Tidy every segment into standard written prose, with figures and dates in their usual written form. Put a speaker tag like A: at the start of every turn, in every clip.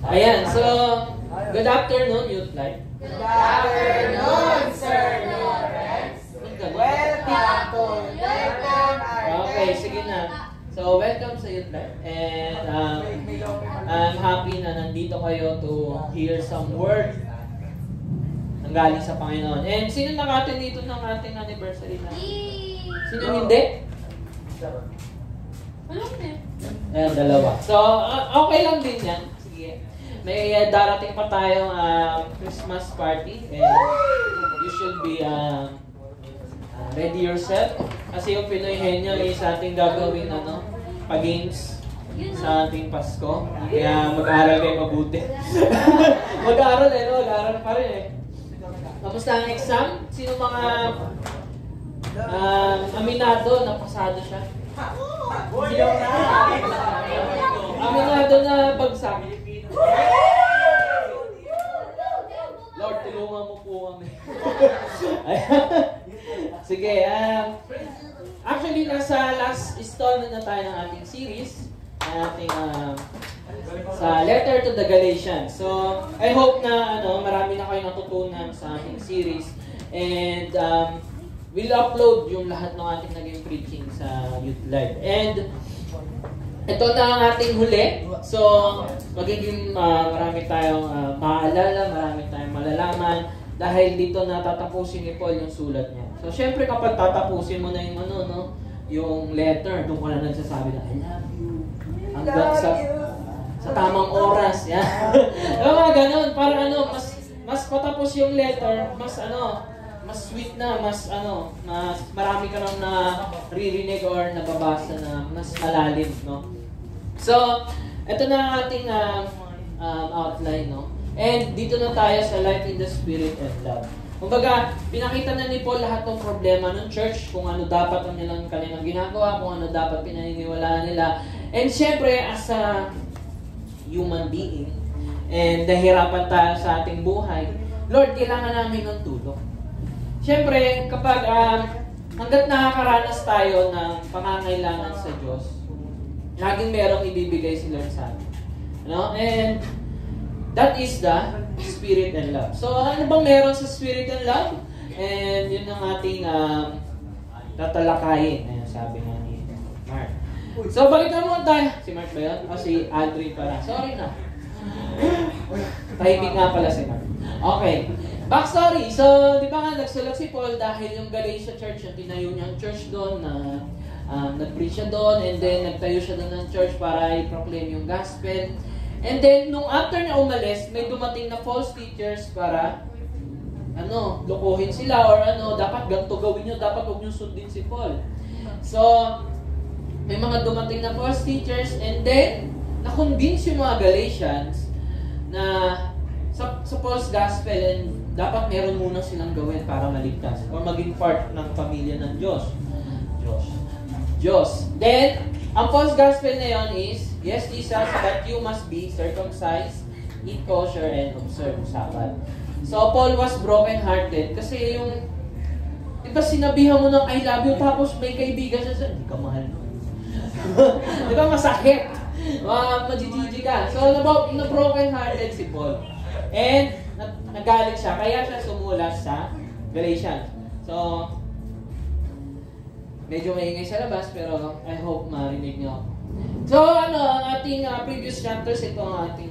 A: Ayan, so, good afternoon, Youth Life.
B: Good afternoon, Sir Lawrence. Welcome to Welcome
A: Okay, sige na. So, welcome sa Youth Life. And I'm happy na nandito kayo to hear some word ang galing sa Panginoon. And sino nakatin dito ng ating anniversary na? Sino hindi? Alam niya. Ayan, dalawa. So, okay lang din yan. Sige. May darating pa tayong Christmas party. And you should be ready yourself. Kasi yung Pinoy Henyo is ating gagawin pag-games sa ating Pasko. Kaya mag-aaral kayo mabuti. Mag-aaral mag-aaral pa rin eh. Kamusta ang exam? Sino mga aminado na pasado siya? Sino na? Aminado na bagsak. Lord, tulungan mo po kami. Sige, actually, nasa last installment na tayo ng ating series, ating sa Letter to the Galatians. So, I hope na marami na kayong natutunan sa ating series. And we'll upload yung lahat ng ating naging preaching sa Youth Live. And ito na ang ating huli. So, magiging marami tayong maalala, marami tayong malalaman. Dahil dito natatapusin ni Paul yung sulat niya. So, syempre kapag tatapusin mo na yung yung letter, doon ko na nagsasabi na, I love you. Hanggang sa tamang oras. Yan. Mga ganun. Para mas patapos yung letter, mas mas sweet na, mas marami ka nang naririnig or nababasa na mas malalim, no? So, ito na ang ating outline, no? And dito na tayo sa life in the spirit and love. Kumbaga, pinakita na ni Paul lahat ng problema ng church, kung ano dapat ang kanilang ginagawa, kung ano dapat pinaniniwalaan nila. And syempre, as a human being, and nahirapan tayo sa ating buhay, Lord, kailangan namin ng tulong. Syempre, kapag hanggat nakakaranas tayo ng pangangailangan sa Diyos, laging merong ibibigay si Lord sa atin. And that is the spirit and love. So, ano bang meron sa spirit and love? And yun ang ating tatalakayin. Ayan, sabi nga ni Mark. So, balikan mo tayo. Si Mark ba yun? O si Aldrin pala. Sorry na. Tahimik nga pala si Mark. Okay. Backstory. So, di ba nga nagsulat si Paul dahil yung Galatia Church, yung tinayo niyang church doon na nag-preach siya doon, and then nagtayo siya doon ng church para i-proclaim yung gospel. And then, nung after niya umalis, may dumating na false teachers para lokohin sila or dapat ganito gawin niyo, dapat huwag niyo sundin si Paul. So, may mga dumating na false teachers, and then na-convince yung mga Galatians na sa Paul's gospel, and dapat meron muna silang gawin para maligtas or maging part ng pamilya ng Diyos. Then, ang false gospel na yon is, yes, Jesus, but you must be circumcised, eat kosher, and observe Sabbath. So, Paul was broken-hearted kasi di ba sinabihan mo ng I love you, tapos may kaibigan siya, hindi ka mahal nun. Di ba masakit? Majijiji ka. So, na-broken-hearted si Paul. And, nagalit siya, kaya siya sumulat sa Galatians. So, medyo maingay sa labas, pero I hope marinig nyo. So, ang ating previous chapters, ito ang ating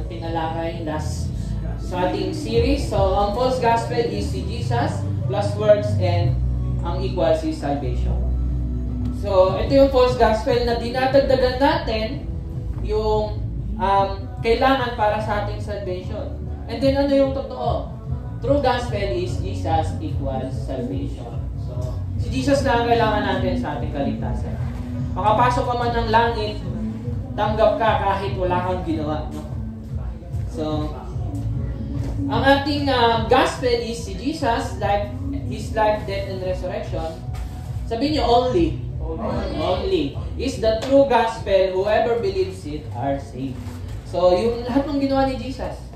A: pinalakay last sa ating series. So, ang false gospel is si Jesus plus works, and ang equals is salvation. So, ito yung false gospel na dinadagdagan natin yung kailangan para sa ating salvation. And then, ano yung totoo? True gospel is Jesus equals salvation. So, si Jesus na ang kailangan natin sa ating kaligtasan. Makapasok ka man ng langit, tanggap ka kahit wala kang ginawa. No? So, ang ating gospel is si Jesus, His life, death, and resurrection. Sabihin niyo, only is the true gospel. Whoever believes it are saved. So, yung lahat ng ginawa ni Jesus,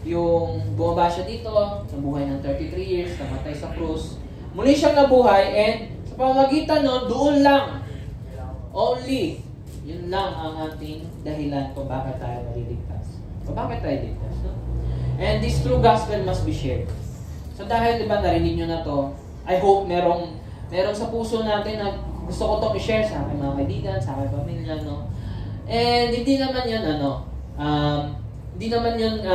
A: yung bumaba siya dito, nabuhay ng 33 years, namatay sa krus, muli siyang nabuhay, and sa pamamagitan nun, doon lang, only, yun lang ang ating dahilan kung bakit tayo maliligtas. So, bakit tayo ligtas? No? And this true gospel must be shared. So, dahil, di ba, narinig nyo na to, I hope merong sa puso natin na gusto ko itong i-share sa aking mga kaibigan, sa aking pamilya, no? And hindi naman yun,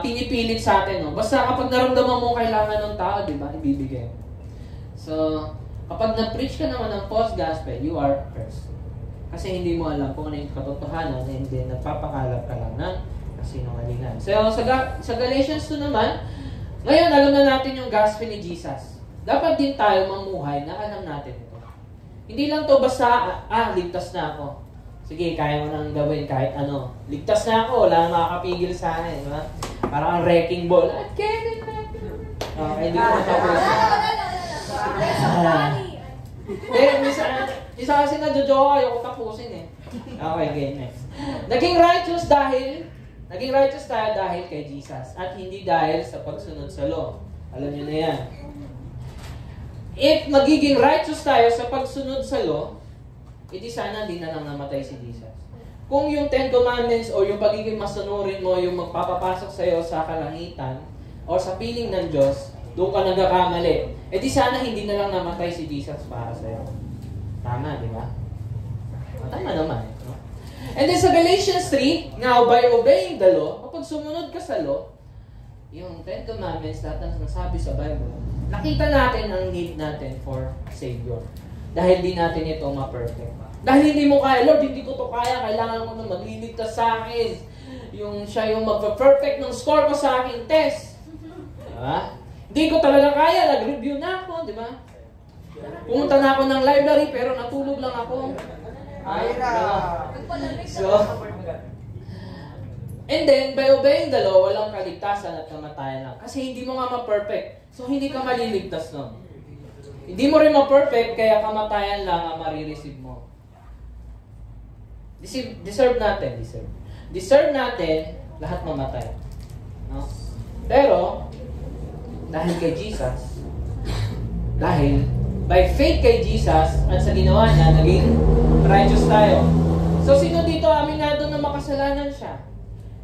A: pinipilit sa atin, no? Basta kapag naramdaman mo kailangan ng tao, di ba, ibibigay. So, kapag na-preach ka naman ng false gospel, you are cursed. Kasi hindi mo alam kung ano yung katotohanan, and then nagpapakalat ka lang ng kasinungalingan. So, sa Galatians 2 naman, ngayon alam na natin yung gospel ni Jesus. Dapat din tayo mamuhay na alam natin ito. Hindi lang to basta, ligtas na ako. Sige, kaya mo nang gawin kahit ano. Ligtas na ako, wala nang makakapigil sa akin. Diba? Parang ang wrecking ball. Kevin, okay, hindi ko matapos. Isa kasi na-jojoka, ayoko tapusin eh. Okay, okay, next. Naging righteous tayo dahil kay Jesus at hindi dahil sa pagsunod sa law. Alam niyo na yan. If magiging righteous tayo sa pagsunod sa law, edi sana di na lang namatay si Jesus. Kung yung 10 Commandments o yung pagiging masunurin mo yung magpapapasok sa iyo sa kalangitan o sa piling ng Diyos, doon ka nagkakamali. Edi sana hindi na lang namatay si Jesus para sa iyo. Tama, di ba? Tama naman. No? And then sa Galatians 3, now by obeying the law, kapag sumunod ka sa law, yung 10 Commandments, lahat ng sinasabi sa Bible, nakita natin ang need natin for Savior. Dahil di natin ito ma-perfect. Dahil hindi mo kaya, Lord, hindi ko to kaya, kailangan ko na magliligtas sa akin. Siya yung mag-perfect ng score ko sa aking test. Diba? Hindi ko talaga kaya, nag-review na ako, di ba? Pumunta na ako ng library, pero natulog lang ako. So, and then, by obeying the law, walang kaligtasan at kamatayan lang. Kasi hindi mo nga ma-perfect. So, hindi ka maliligtas nun. Hindi mo rin ma-perfect, kaya kamatayan lang ang marireceive mo. Deserve natin. Deserve natin lahat mamatay. No? Pero, dahil kay Jesus, dahil by faith kay Jesus at sa ginawa niya, naging righteous tayo. So, sino dito aminado na makasalanan siya?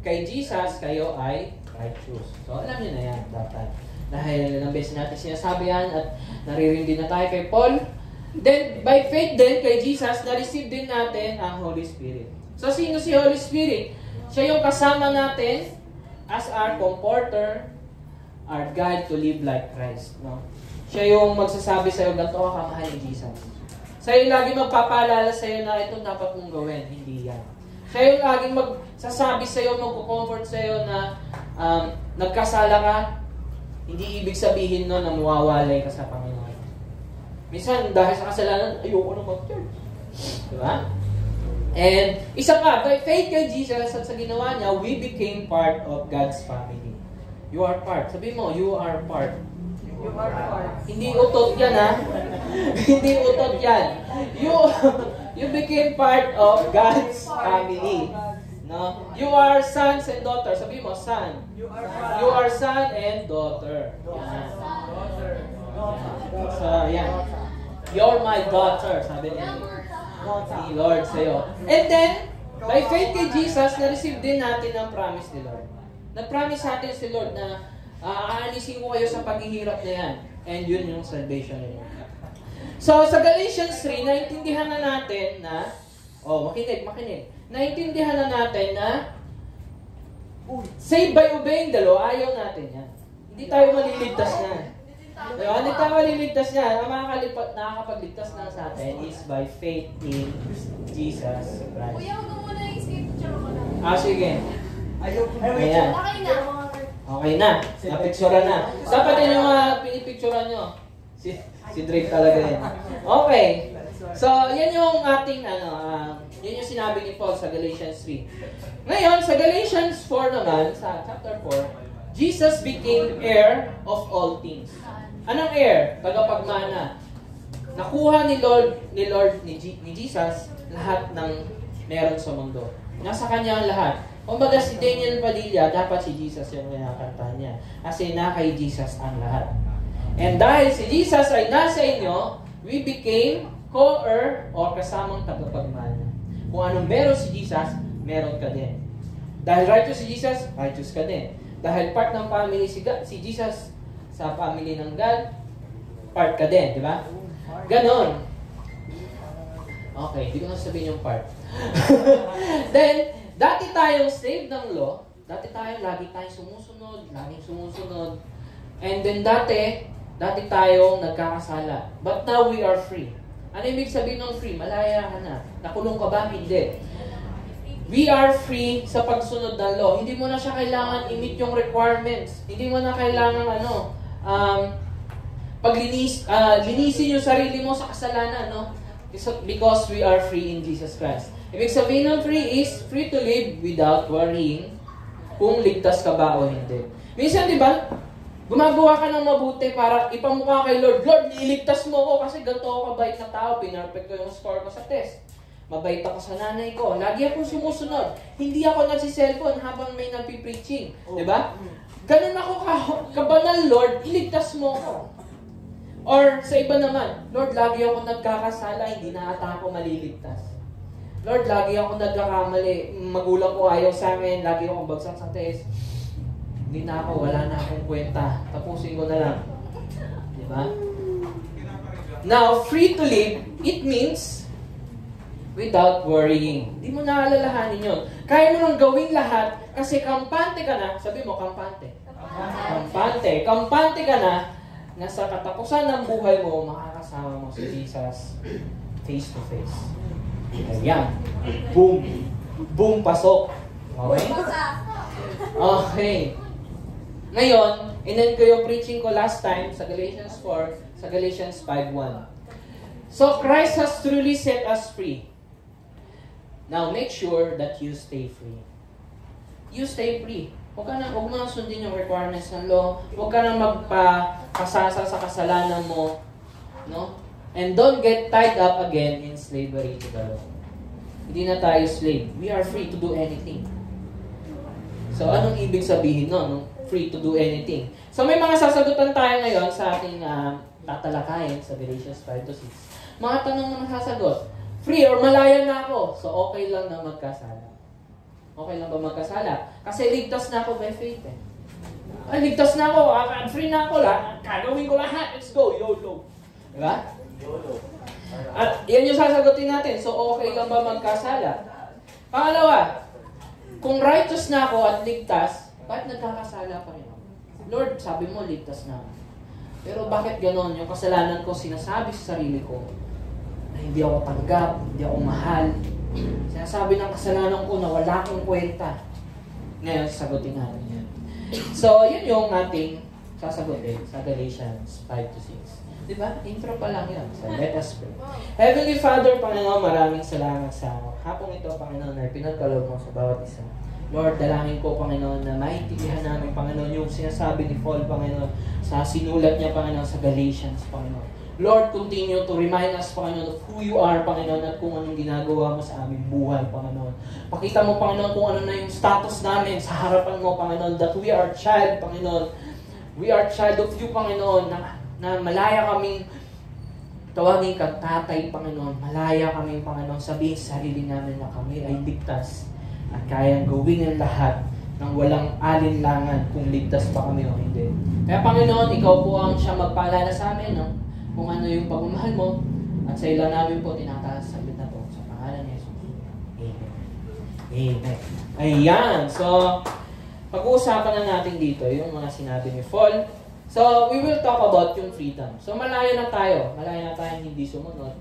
A: Kay Jesus, kayo ay righteous. So, alam niyo na yan, dapat. Dahil ilang beses natin sinasabi yan at naririnig din na tayo kay Paul. Then, by faith din kay Jesus, na-receive din natin ang Holy Spirit. So, sino si Holy Spirit? Siya yung kasama natin as our comforter, our guide to live like Christ. No? Siya yung magsasabi sa'yo, ganito ka kamahal ni Jesus. Siya yung lagi magpapaalala sa'yo na ito dapat mong gawin. Hindi yan. Siya yung laging magsasabi sa'yo, magkukomfort sa'yo na nagkasala ka. Hindi ibig sabihin no na mawawalay ka sa Panginoon. Minsan, dahil sa kasalanan, ayoko na mag-church. Diba? And, isa pa, by faith kay Jesus at sa ginawa niya, we became part of God's family. You are part. Sabi mo, you are part.
B: You are part.
A: Hindi utot yan, ha? Hindi utot yan. You became part of God's family. No? You are sons and daughters. Sabi mo, son. You are son and daughter. Yan. So, yan. You're my daughter, sabi ni Lord sa'yo. And then, by faith kay Jesus, na-receive din natin ang promise ni Lord. Na-promise natin si Lord na aalisin ko kayo sa paghihirap na yan. And yun yung salvation niyo. So, sa Galatians 3, naintindihan na natin na, makinig. Naintindihan na natin na saved by obeying the law, ayaw natin yan. Hindi tayo maliligtas na. Hindi tayo maliligtas na. Ang nakakapagligtas na sa atin is by faith in Jesus Christ.
C: Kuya, huwag mo muna yung scripture ko na.
A: Sige. Ayan.
C: Okay na.
A: Okay na. Napicturan na. Dapat yun yung pinipicturan nyo. Si Drake talaga yan. Okay. So, yan yung ating, yan yung sinabi ni Paul sa Galatians 3. Ngayon, sa Galatians 4 naman, sa chapter 4, Jesus became heir of all things. Anong heir? Tagapagmana. Nakuha ni Jesus lahat ng meron sa mundo. Nasa kanya ang lahat. Kumbaga si Daniel Padilla, dapat si Jesus yung kinakanta niya. Kasi na kay Jesus ang lahat. And dahil si Jesus ay nasa inyo, we became co-heir o kasamang tagapagmana. Kung anong meron si Jesus, meron ka din. Dahil righteous si Jesus, righteous ka din. Dahil part ng family si Jesus sa family ng God, part ka din, di ba? Ganon. Okay, di ko na sabihin yung part. Then, dati tayong slave ng law, lagi tayong sumusunod, laging sumusunod. And then dati tayong nagkakasala. But now we are free. Ano ibig sabihin ng free? Malaya ka na. Nakulong ka ba? Hindi. We are free sa pagsunod ng law. Hindi mo na siya kailangan i-meet yung requirements. Hindi mo na kailangan linisin yung sarili mo sa kasalanan, no? Because we are free in Jesus Christ. Ibig sabihin ng free is free to live without worrying kung ligtas ka ba o hindi. Minsan, di ba, gumagawa ka ng mabuti para ipamukha kay Lord, Lord, niligtas mo ako kasi ganito ako kabait na tao, pinarpect ko yung score ko sa test. Mabait ako sa nanay ko. Lagi akong sumusunod. Hindi ako nagsiselfon habang may nagpipreaching. Di ba? Ganun ako kabanal, Lord, iligtas mo ako. Or sa iba naman, Lord, lagi ako nagkakasala, hindi na ata ako maliligtas. Lord, lagi ako nagkakamali. Magulang ko ayaw sa akin, lagi akong bagsak sa test. Hindi na ako, wala na akong kwenta. Tapusin ko na lang. Di ba? Now, free to live, it means without worrying. Di mo naalalahanin yun. Kaya mo nang gawin lahat kasi kampante ka na. Sabi mo, kampante. Kampante ka na na sa katapusan ng buhay mo, makakasama mo si Jesus face to face. Ayan. Boom. Boom, pasok. Okay? Okay. Ngayon, inan ko yung preaching ko last time sa Galatians 4, sa Galatians 5:1. So, Christ has truly set us free. Now, make sure that you stay free. You stay free. Huwag mo na sundin yung requirements ng law. Huwag ka na magpakasasa sa kasalanan mo. No? And don't get tied up again in slavery to the law. Hindi na tayo slave. We are free to do anything. So, anong ibig sabihin no? Free to do anything. So, may mga sasagutan tayo ngayon sa ating tatalakayin sa Galatians 5-6. Mga tanong na masasagot. Free or malaya na ako. So, okay lang na magkasala. Okay lang ba magkasala? Kasi ligtas na ako by faith eh. Ay, ligtas na ako. Free na ako. Kagawin ko lahat. Let's go. YOLO. Diba? YOLO. At yan yung sasagutin natin. So, okay lang ba magkasala? Pangalawa, kung righteous na ako at ligtas, bakit nagkakasala pa rin ako? Lord, sabi mo, ligtas na ako. Pero bakit ganon? Yung kasalanan ko, sinasabi sa sarili ko, na hindi ako tanggap, hindi ako mahal. Sinasabi ng kasalanan ko na wala akong kwenta. Ngayon, sagutin natin yan. So, yun yung ating sasagutin sa Galatians 5-6. Diba? Intro pa lang yan. So, let us pray. Heavenly Father, Panginoon, maraming salamat sa hapong ito, Panginoon, na pinagkaloob mo sa bawat isa. Lord, dalangin ko, Panginoon, na maintindihan namin, Panginoon, yung sinasabi ni Paul, Panginoon, sa sinulat niya, Panginoon, sa Galatians, Panginoon. Lord, continue to remind us, Panginoon, of who you are, Panginoon, at kung anong ginagawa mo sa aming buhay, Panginoon. Pakita mo, Panginoon, kung ano na yung status namin sa harapan mo, Panginoon, that we are child, Panginoon. We are child of you, Panginoon, na malaya kaming tawagin kang tatay, Panginoon. Malaya kaming, Panginoon, sabihin sa sarili namin na kami ay ligtas at kayang gawin ang lahat ng walang alinlangan kung ligtas pa kami o hindi. Kaya, Panginoon, ikaw po ang siya magpaalala sa amin, no? Kung ano yung pagmamahal mo, at sa ilan namin po tinatasalit na to sa pangalan ni Jesus. Amen. Amen. Ayan. So, pag-uusapan na natin dito yung mga sinabi ni Paul. So, we will talk about yung freedom. So, malaya na tayo. Malaya na tayo hindi sumunod.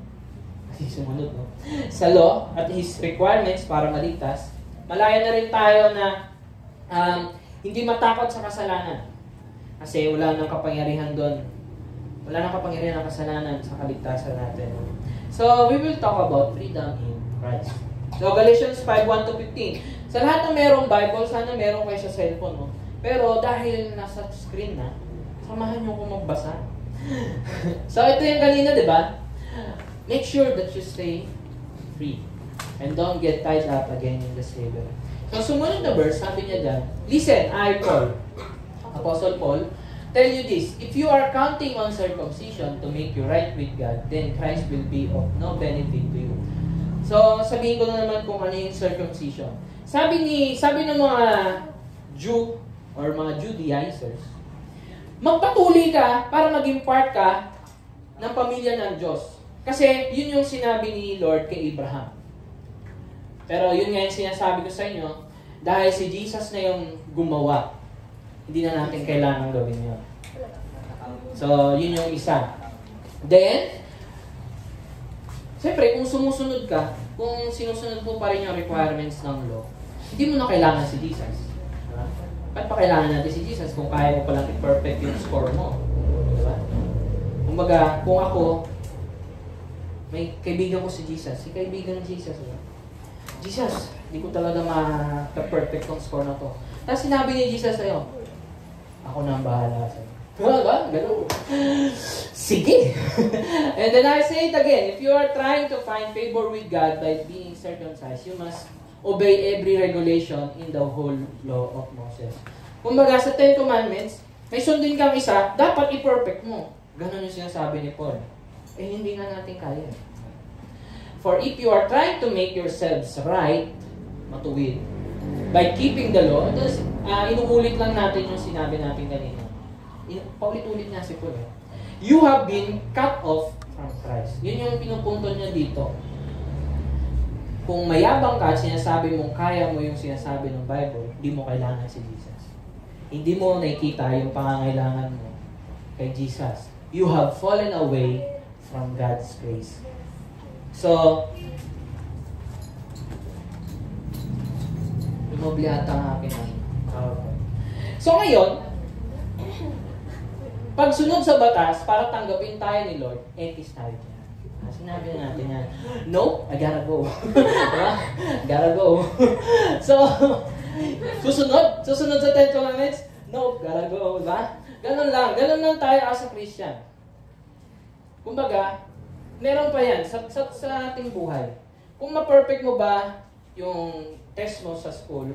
A: Kasi sumunod, no? Sa law at his requirements para maligtas. Malaya na rin tayo na hindi matakot sa kasalanan. Kasi wala nang kapangyarihan doon. Wala nang kapangyarihan ng kasalanan sa kaligtasan natin. So, we will talk about freedom in Christ. So, Galatians 5:1-15. Sa lahat ng merong Bible, sana meron kayo sa cellphone, no? Pero dahil nasa screen na, samahan nyo ko magbasa. So, ito yung kanina, di ba? Make sure that you stay free. And don't get tied up again in the slavery. So, sumunod na verse, sabi niya dyan, listen, I, Paul, Apostle Paul, tell you this, if you are counting on circumcision to make you right with God, then Christ will be of no benefit to you. So, sabihin ko na naman kung ano yung circumcision. sabi ng mga Jew or mga Judaizers, magpatuloy ka para maging part ka ng pamilya ng Diyos. Kasi yun yung sinabi ni Lord kay Abraham. Pero yun nga yung sinasabi ko sa inyo, dahil si Jesus na yung gumawa, hindi na natin kailangan gawin yun. So, yun yung isa. Then, siyempre, kung sumusunod ka, kung sinusunod mo pa rin yung requirements ng law, hindi mo na kailangan si Jesus. Diba? Ba't pa kailangan natin si Jesus kung kaya mo palang i-perfect yung score mo? Diba? Kumbaga, kung ako, may kaibigan ko si Jesus. Si kaibigan ni Jesus. Diba? Jesus, hindi ko talaga ma-perfect yung score na to. Tapos sinabi ni Jesus sa'yo, ako na ang bahala sa'yo. Diba? Ganun. Sige! And then I say it again, if you are trying to find favor with God by being circumcised, you must obey every regulation in the whole law of Moses. Kumbaga sa Ten Commandments, may sundin kang isa, dapat i-perfect mo. Ganun yung sinasabi ni Paul. Eh, hindi nga natin kaya. For if you are trying to make yourselves right, matuwid, by keeping the law, inuulit lang natin yung sinabi natin kanina. Paulit-ulit nga si Paul. You have been cut off from Christ. Yun yung pinupunto niya dito. Kung mayabang ka at sinasabi mong kaya mo yung sinasabi ng Bible, hindi mo kailangan si Jesus. Hindi mo nakikita yung pangangailangan mo kay Jesus. You have fallen away from God's grace. So, lumabli ata ang akin ang PowerPoint. So ngayon, pagsunod sa batas para tanggapin tayo ni Lord, etis tayo dyan. Sinabi na natin yan, no, I gotta go. Diba? Gotta go. So, susunod sa Ten Commandments, no, gotta go. Diba? Ganun lang tayo as a Christian. Kumbaga, meron pa yan sa ating buhay. Kung ma-perfect mo ba yung test mo sa school,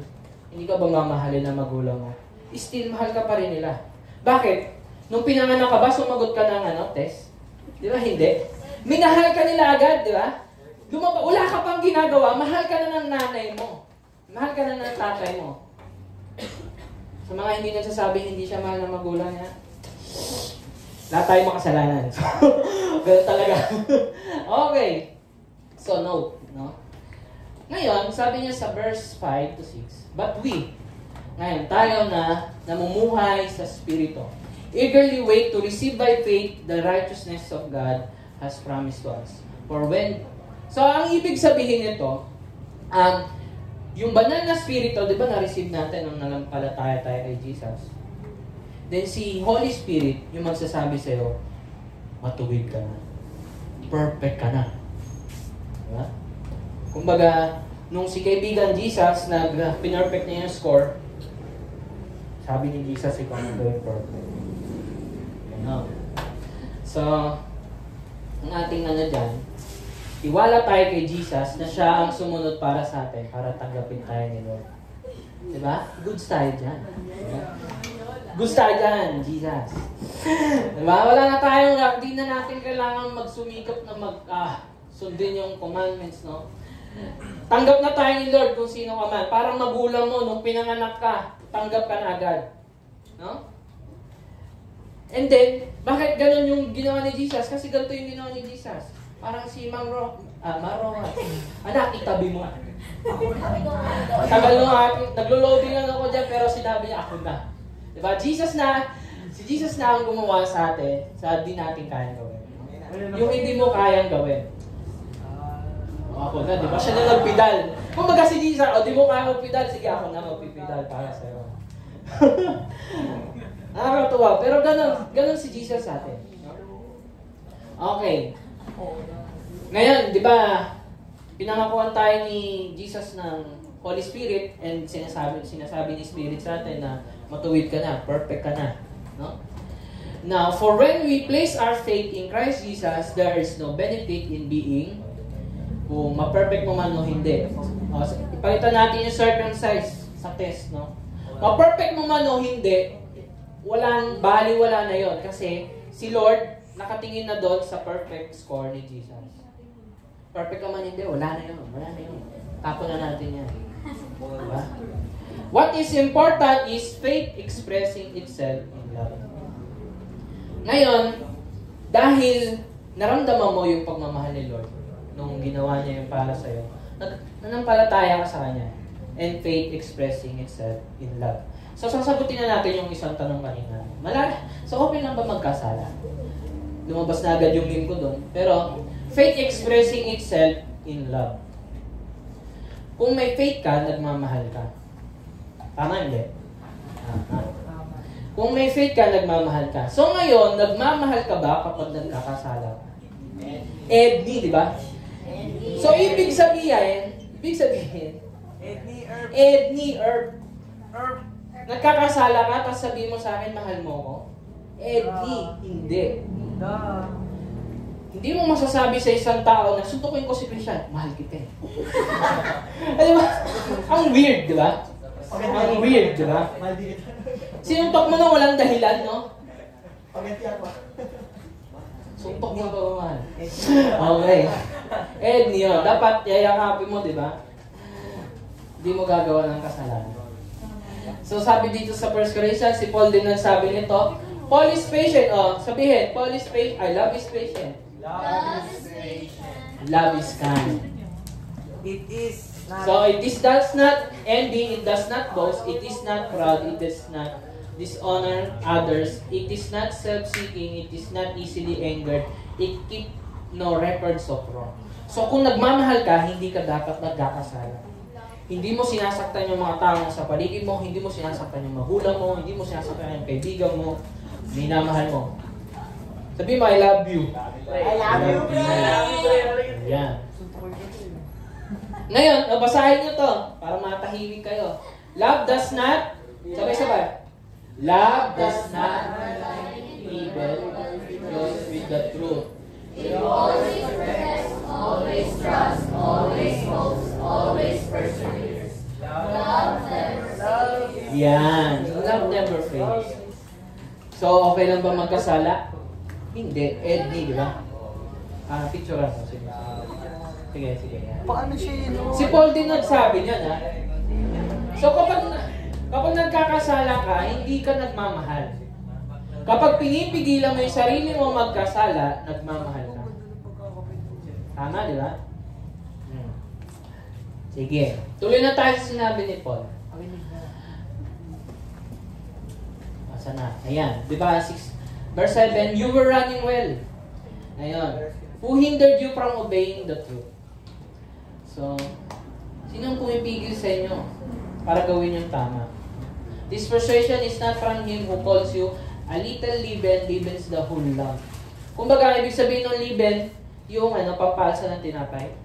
A: hindi ka ba mamahalin ng magulang mo? Still, mahal ka pa rin nila. Bakit? Nung pinanganak ka ba, sumagot ka ng test? Di ba? Hindi. Minahal ka nila agad, di ba? Wala ka pang ginagawa, mahal ka na ng nanay mo. Mahal ka na ng tatay mo. Sa mga hindi nagsasabing hindi siya mahal ng magulang niya, lahat tayo makasalanan. So, ganun talaga. Okay. So, no. Ngayon, sabi niya sa verse 5 to 6, but we, ngayon, tayo na namumuhay sa Espiritu, eagerly wait to receive by faith the righteousness of God has promised to us. So, ang ibig sabihin nito, yung banal na Espiritu, di ba na-receive natin nung nanampalataya tayo kay Jesus? Then si Holy Spirit, yung magsasabi sa'yo, matuwid ka na. Perfect ka na. Diba? Kumbaga, nung si kaibigan Jesus, pinurfect niya yung score, sabi ni Jesus, ikaw na gawin perfect. Ano? So, ang ating dyan, iwala tayo kay Jesus na siya ang sumunod para sa atin, para tanggapin tayo ni Lord. Diba? Goods tayo dyan. Diba? Goods tayo dyan, Jesus. Diba? Wala na tayong, hindi na natin kailangan magsumikap na sundin yung commandments, no? Tanggap na tayo ni Lord kung sino ka man. Parang magulang mo, nung pinanganak ka, tanggap ka na agad. No? And then, bakit ganun yung ginawa ni Jesus? Kasi ganito yung ginawa ni Jesus. Parang si Maro, anak, itabi mo. Tagal nung naglo-loading lang ako dyan, pero sinabi niya, ako na. Diba? Si Jesus na ang gumawa sa atin, sa di natin kayang gawin. Yung hindi mo kayang gawin. Ako na, diba? Siya na nagpidal. Kung baga si Jesus, di mo kaya magpidal, sige ako na magpipidal para sa'yo. Nakakatuwa. Pero ganun si Jesus sa atin. Okay. Ngayon, di ba, pinangakuan tayo ni Jesus ng Holy Spirit and sinasabi ni Spirit sa atin na matuwid ka na, perfect ka na. No? Now, for when we place our faith in Christ Jesus, there is no benefit in being kung ma-perfect mo man o hindi. Ipalitan natin yung circumcised sa test, no? Ma-perfect mo man o hindi, baliwala na yon kasi si Lord nakatingin na doon sa perfect score ni Jesus. Perfect ka man hindi, wala na yun. Tapon na natin yan. Diba? What is important is faith expressing itself in love. Ngayon, dahil naramdaman mo yung pagmamahal ni Lord nung ginawa niya yung para sa'yo, nanampalataya ka sa Kanya. And faith expressing itself in love. So, sasagutin na natin yung isang tanong kanina. So, okay lang ba magkasala? Lumabas na agad yung link ko doon. Pero, faith expressing itself in love. Kung may faith ka, nagmamahal ka. Tama hindi? Kung may faith ka, nagmamahal ka. So ngayon, nagmamahal ka ba kapag nagkakasala ka? Edni, di ba? So ibig sabihin, Edni, Herb. Nagkakasala ka, tapos sabihin mo sa akin, mahal mo ko? Edni, hindi. Hindi mo masasabi sa isang tao na suntukin ko si Christian, mahal kita eh. Di ba? Ang weird, di ba? Ang weird, di ba? Sinuntok mo na walang dahilan, no? Suntok mo ba mahal? Okay. Edni, dapat yayakapin mo, di ba? Hindi mo gagawa ng kasalanan. So sabi dito sa 1 Corinthians, si Paul din nagsabi nito, Paul is patient. Sabihin, Paul is patient. I love is patient.
C: Love is patient.
A: Love is kind.
B: It is not.
A: So it does not envy, it does not boast, it is not proud, it does not dishonor others, it is not self-seeking, it is not easily angered, it keep no records of wrong. So kung nagmamahal ka, hindi ka dapat nagkakasala. Hindi mo sinasaktan yung mga tao sa paligid mo, hindi mo sinasaktan yung magulang mo, hindi mo sinasaktan yung kaibigan mo, minamahal mo. Sabi mo, I love you.
B: I love you, bro.
A: Yan. Ngayon, basahin nyo to para matahimik kayo. Love does not, sabay-sabay. Love does not evil goes with the truth.
C: It always protects, always trusts, always hopes, always perseveres. Love never fails.
A: Yan. Love never fails. So, okay lang ba magkasala? Hindi. Edni, di ba? Picturean mo. Sige.
B: Paano siya yun?
A: Si Paul din nagsabi niyan, ha? So, kapag nagkakasala ka, hindi ka nagmamahal. Kapag pinipigilan mo yung sarili mo magkasala, nagmamahal ka. Tama, di ba? Sige. Tuloy na tayo sa sinabi ni Paul. Asa na? Ayan. Di ba? Verse 7, you were running well. Ayan. Who hindered you from obeying the truth? So, sinong pumipigil sa inyo para gawin yung tama? This persuasion is not from Him who calls you. A little leaven leavens the whole lump. Kumbaga, ibig sabihin ng leaven, yung pampalsa ng tinapay.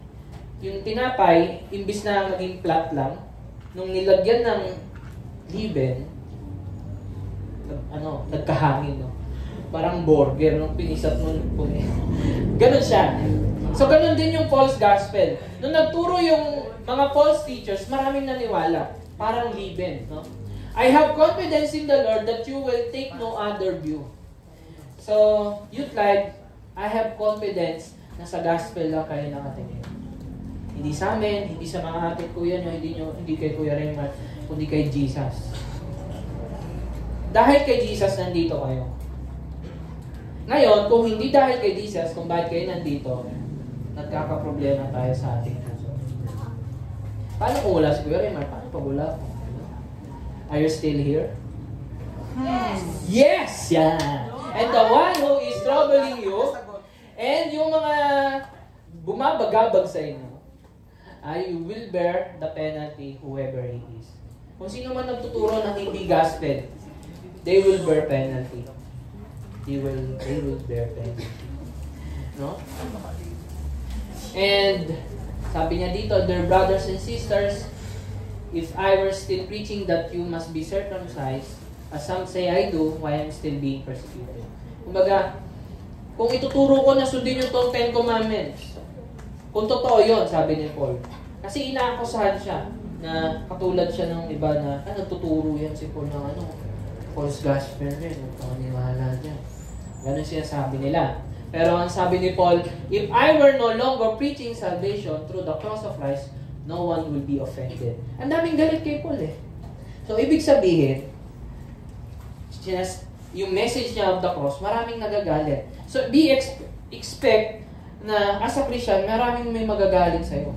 A: Yung tinapay, imbis na maging flat lang, nung nilagyan ng leaven, nagkahangin, no? Parang burger, nung pinisat mo. Ganon siya. So, ganon din yung false gospel. Nung nagturo yung mga false teachers, maraming naniwala. Parang leaven, no? I have confidence in the Lord that you will take no other view. So, youth life, I have confidence na sa gospel lang kayo nakatingin. Hindi sa amin, hindi sa mga ating kuya nyo, hindi kay Kuya Raymond, kundi kay Jesus. Dahil kay Jesus, nandito kayo. Ngayon, kung hindi dahil kay Jesus, kung bakit kayo nandito, nagkakaproblema tayo sa ating puso. Paano kung wala si Kuya Raymond? Paano pag wala ko? Are you still here?
C: Yes.
A: Yes! Yan! And the one who is troubling you, and yung mga bumabagabag sa inyo, you will bear the penalty whoever he is. Kung sino man nagtuturo ng hindi gospel, they will bear penalty. They will bear penalty. No? And sabi niya dito, dear brothers and sisters, if I were still preaching that you must be circumcised, as some say I do, why I'm still being persecuted. Kumbaga, kung ituturo ko na sundin yung 10 Commandments, kung totoo yun, sabi ni Paul. Kasi inaakusahan siya na katulad siya ng iba na, nagtuturo yan si Paul ng false gospel rin, nagpaniwala dyan. Ganun siya sabi nila. Pero ang sabi ni Paul, if I were no longer preaching salvation through the cross of Christ, no one will be offended. Ang daming galit kay Paul eh. So, ibig sabihin, yung message niya of the cross, maraming nagagalit. So, expect na as a Christian, maraming may magagalit sa'yo.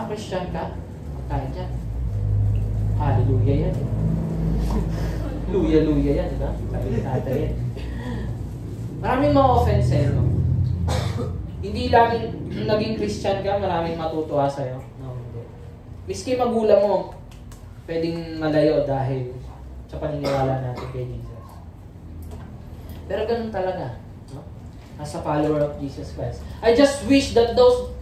A: Christian ka? Magkain dyan. Hallelujah yan. Luya-luya yan, di ba? Sabi ni Tata yan. Maraming ma-offend sa'yo. No? Hindi lang naging Christian ka, maraming matutuwa sa'yo. No, hindi. Miski magulang mo, pwedeng malayo dahil sa paniniwala natin kay Jesus. Pero ganun talaga. No? As a follower of Jesus Christ. I just wish that those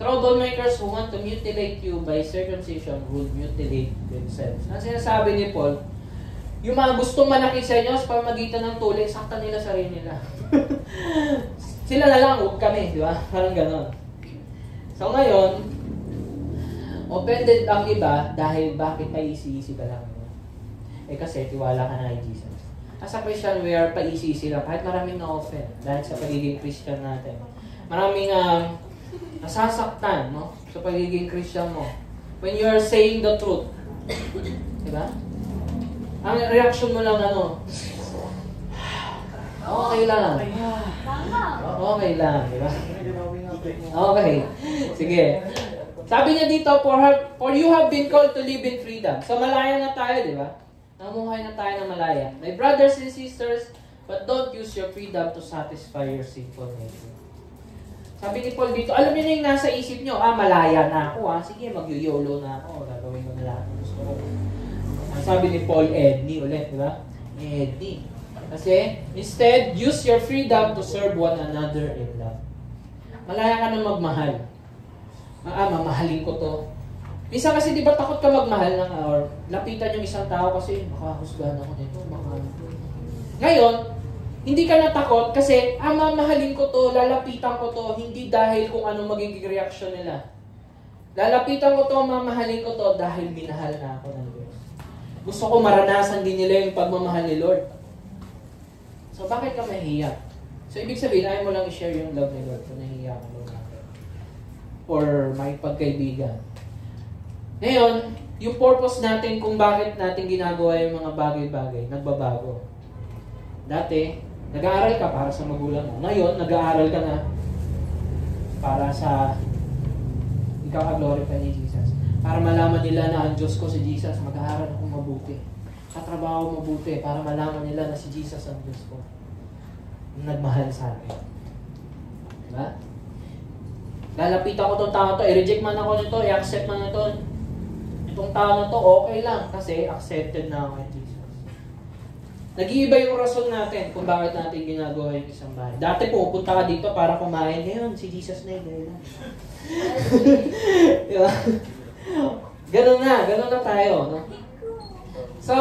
A: troublemakers who want to mutilate you by circumcision would mutilate themselves. Ang sinasabi ni Paul, yung mga gustong manakit sa inyo sa pamagitan ng tuloy, saktan nila sarili nila. Sila na lang, huwag kami, di ba? Parang ganon. So ngayon, offended ang iba dahil bakit paisi-isi ka lang. Kasi tiwala ka na kay Jesus. As a Christian, we are paisi-isi lang. Kahit maraming na-offend dahil sa pagiging Christian natin. Maraming nasasaktan, no? Sa pagiging Christian mo. When you are saying the truth. Diba? Ang reaction mo lang okay lang. Okay lang, diba? Okay. Sige. Sabi niya dito, for you have been called to live in freedom. So malaya na tayo, diba? Namuhay na tayo ng malaya. My brothers and sisters, but don't use your freedom to satisfy your sinful nature. Sabi ni Paul dito, alam niyo na yung nasa isip niyo, malaya na ako, sige, mag-YOLO na ako, gagawin ko na lahat ng gusto ko. Sabi ni Paul, Edni ulit, di ba? Edni. Kasi, instead, use your freedom to serve one another in love. Malaya ka na magmahal. Mamahalin ko to. Minsan kasi, di ba, takot ka magmahal ng or lapitan yung isang tao kasi, makahusgahan ako nito, Ngayon, hindi ka natakot kasi, mamahalin ko to, lalapitan ko to, hindi dahil kung ano magiging reaksyon nila. Lalapitan ko to, mamahalin ko to, dahil minahal na ako ng Diyos. Gusto ko maranasan din nila yung pagmamahal ni Lord. So, bakit ka mahihiya? So, ibig sabihin, ayaw mo lang i-share yung love ni Lord kung nahihiya ka Lord. Or may pagkaibigan. Ngayon, yung purpose natin kung bakit natin ginagawa yung mga bagay-bagay, nagbabago. Dati, nag-aaral ka para sa magulang mo. Ngayon, nag-aaral ka na para sa ikaw ka-glorify ni Jesus. Para malaman nila na ang Diyos ko si Jesus, mag-aaral ako mabuti. Katrabaho mabuti para malaman nila na si Jesus ang Diyos ko. Nagmahal sa akin. Diba? Lalapitan ko itong tao to, i-reject man ako nito, i-accept man ito. Itong tao na to, okay lang kasi accepted na ako kay Jesus. Nag-iiba yung rason natin kung bakit natin ginagawa yung isang bahay. Dati pupunta ka dito para kumain. Ngayon, si Jesus na yun. Diba? Ganun na tayo. No? So,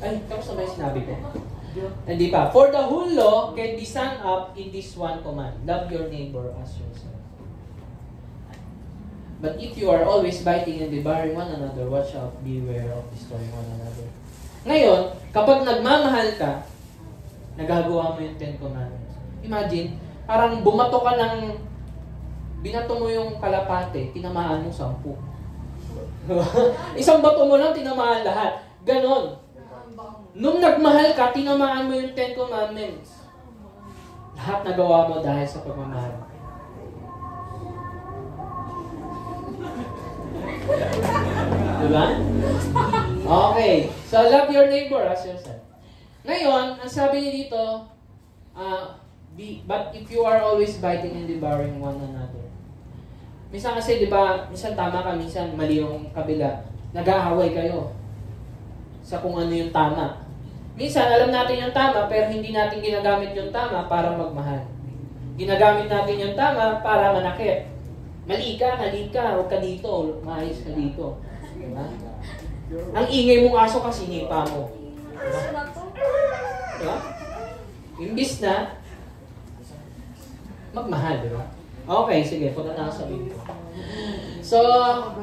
A: tapos na ba yung sinabi ko? Hindi pa. For the whole law can be summed up in this one command. Love your neighbor as yourself. But if you are always biting and devouring one another, watch out, beware of destroying one another. Ngayon, kapag nagmamahal ka, nagagawa mo yung 10 Commandments. Imagine, parang bumato ka ng, binato mo yung kalapate, tinamaan mo 10. Isang bato mo lang, tinamaan lahat. Ganon. Nung nagmahal ka, tinamaan mo yung 10 Commandments. Lahat nagawa mo dahil sa pagmamahal. Diba? Okay. So, love your neighbor as yourself. Ngayon, ang sabi niya dito, but if you are always biting and devouring one another. Minsan kasi, di ba, minsan tama ka, minsan mali yung kabila. Nag-aaway kayo sa kung ano yung tama. Minsan, alam natin yung tama, pero hindi natin ginagamit yung tama para magmahal. Ginagamit natin yung tama para manakit. Mali ka, huwag ka dito, maayos ka dito. Diba? Ang ingay mong aso kasi sinipa mo. Diba? Imbis na magmahal, diba? Okay, sige, punta na sa video. So,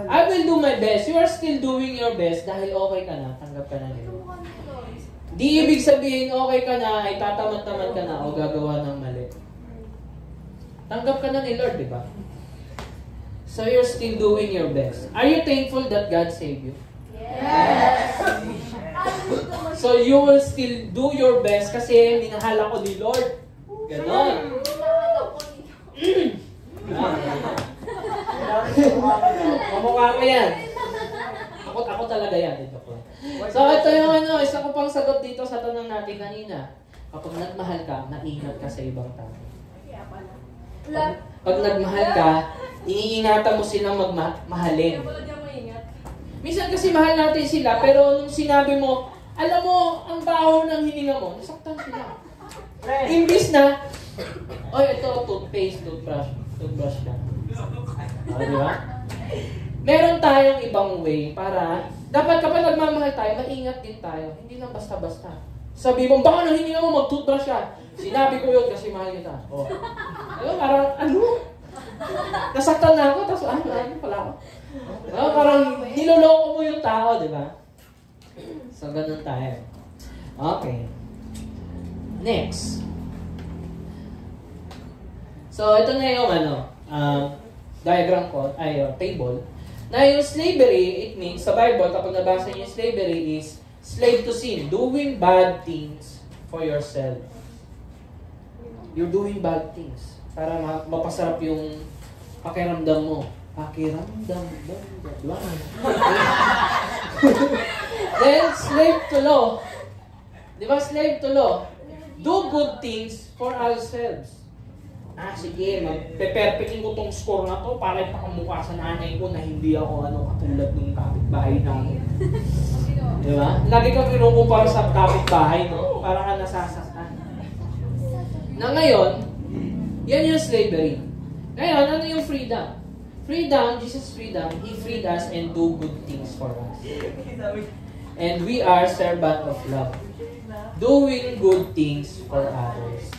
A: I will do my best. You are still doing your best dahil okay ka na, tanggap ka na nila. Di ibig sabihin okay ka na, ay tatamad-tamad ka na o gagawa ng mali. Tanggap ka na ni Lord, diba? So you're still doing your best. Are you thankful that God saved you?
C: Yes.
A: So you will still do your best kasi minahal ako ni Lord. Ganon. Kamukha ko yan. Ako talaga yan. Ito ko. So ito yung isa ko pang sagot dito sa tanong natin kanina. Kapag nagmahal ka, maingat ka sa ibang tao. Pag nagmahal ka, iniingatan mo silang mahalin. Minsan kasi mahal natin sila, pero nung sinabi mo, alam mo, ang baho ng hininga mo, nasaktan sila. Imbis na, oy, ito, toothpaste, toothbrush na. Di ba? Meron tayong ibang way para, dapat kapag nagmamahal tayo, maingat din tayo. Hindi lang basta-basta. Sabi mo, baka nang hininga mo, mag-toothbrush ka. Sinabi ko yun kasi mahal kita. Oh. Parang, nasaktan na ako, tapos ano pala ako. Parang niloloko mo yung tao, di ba? So, ganun tayo. Okay. Next. So, ito na yung diagram ko, table. Na yung slavery, it means, sa Bible, kapag nabasa niyo yung slavery is slave to sin, doing bad things for yourself. You're doing bad things para mapasarap yung pakiramdam mo. Pakiramdam mo. Diba? Then, slave to law. Diba, slave to law? Do good things for ourselves. Sige, magpe-perfectin ko tong score na to para ipakamukha sa nanay ko na hindi ako katulad ng kapitbahay namin. Diba? Lagi kang kinukumpara sa kapitbahay, no? Para ka nasasaktan. Na ngayon, yan yung slavery. Ngayon, ano yung freedom? Freedom, Jesus' freedom, He freed us and do good things for us. And we are servant of love. Doing good things for others.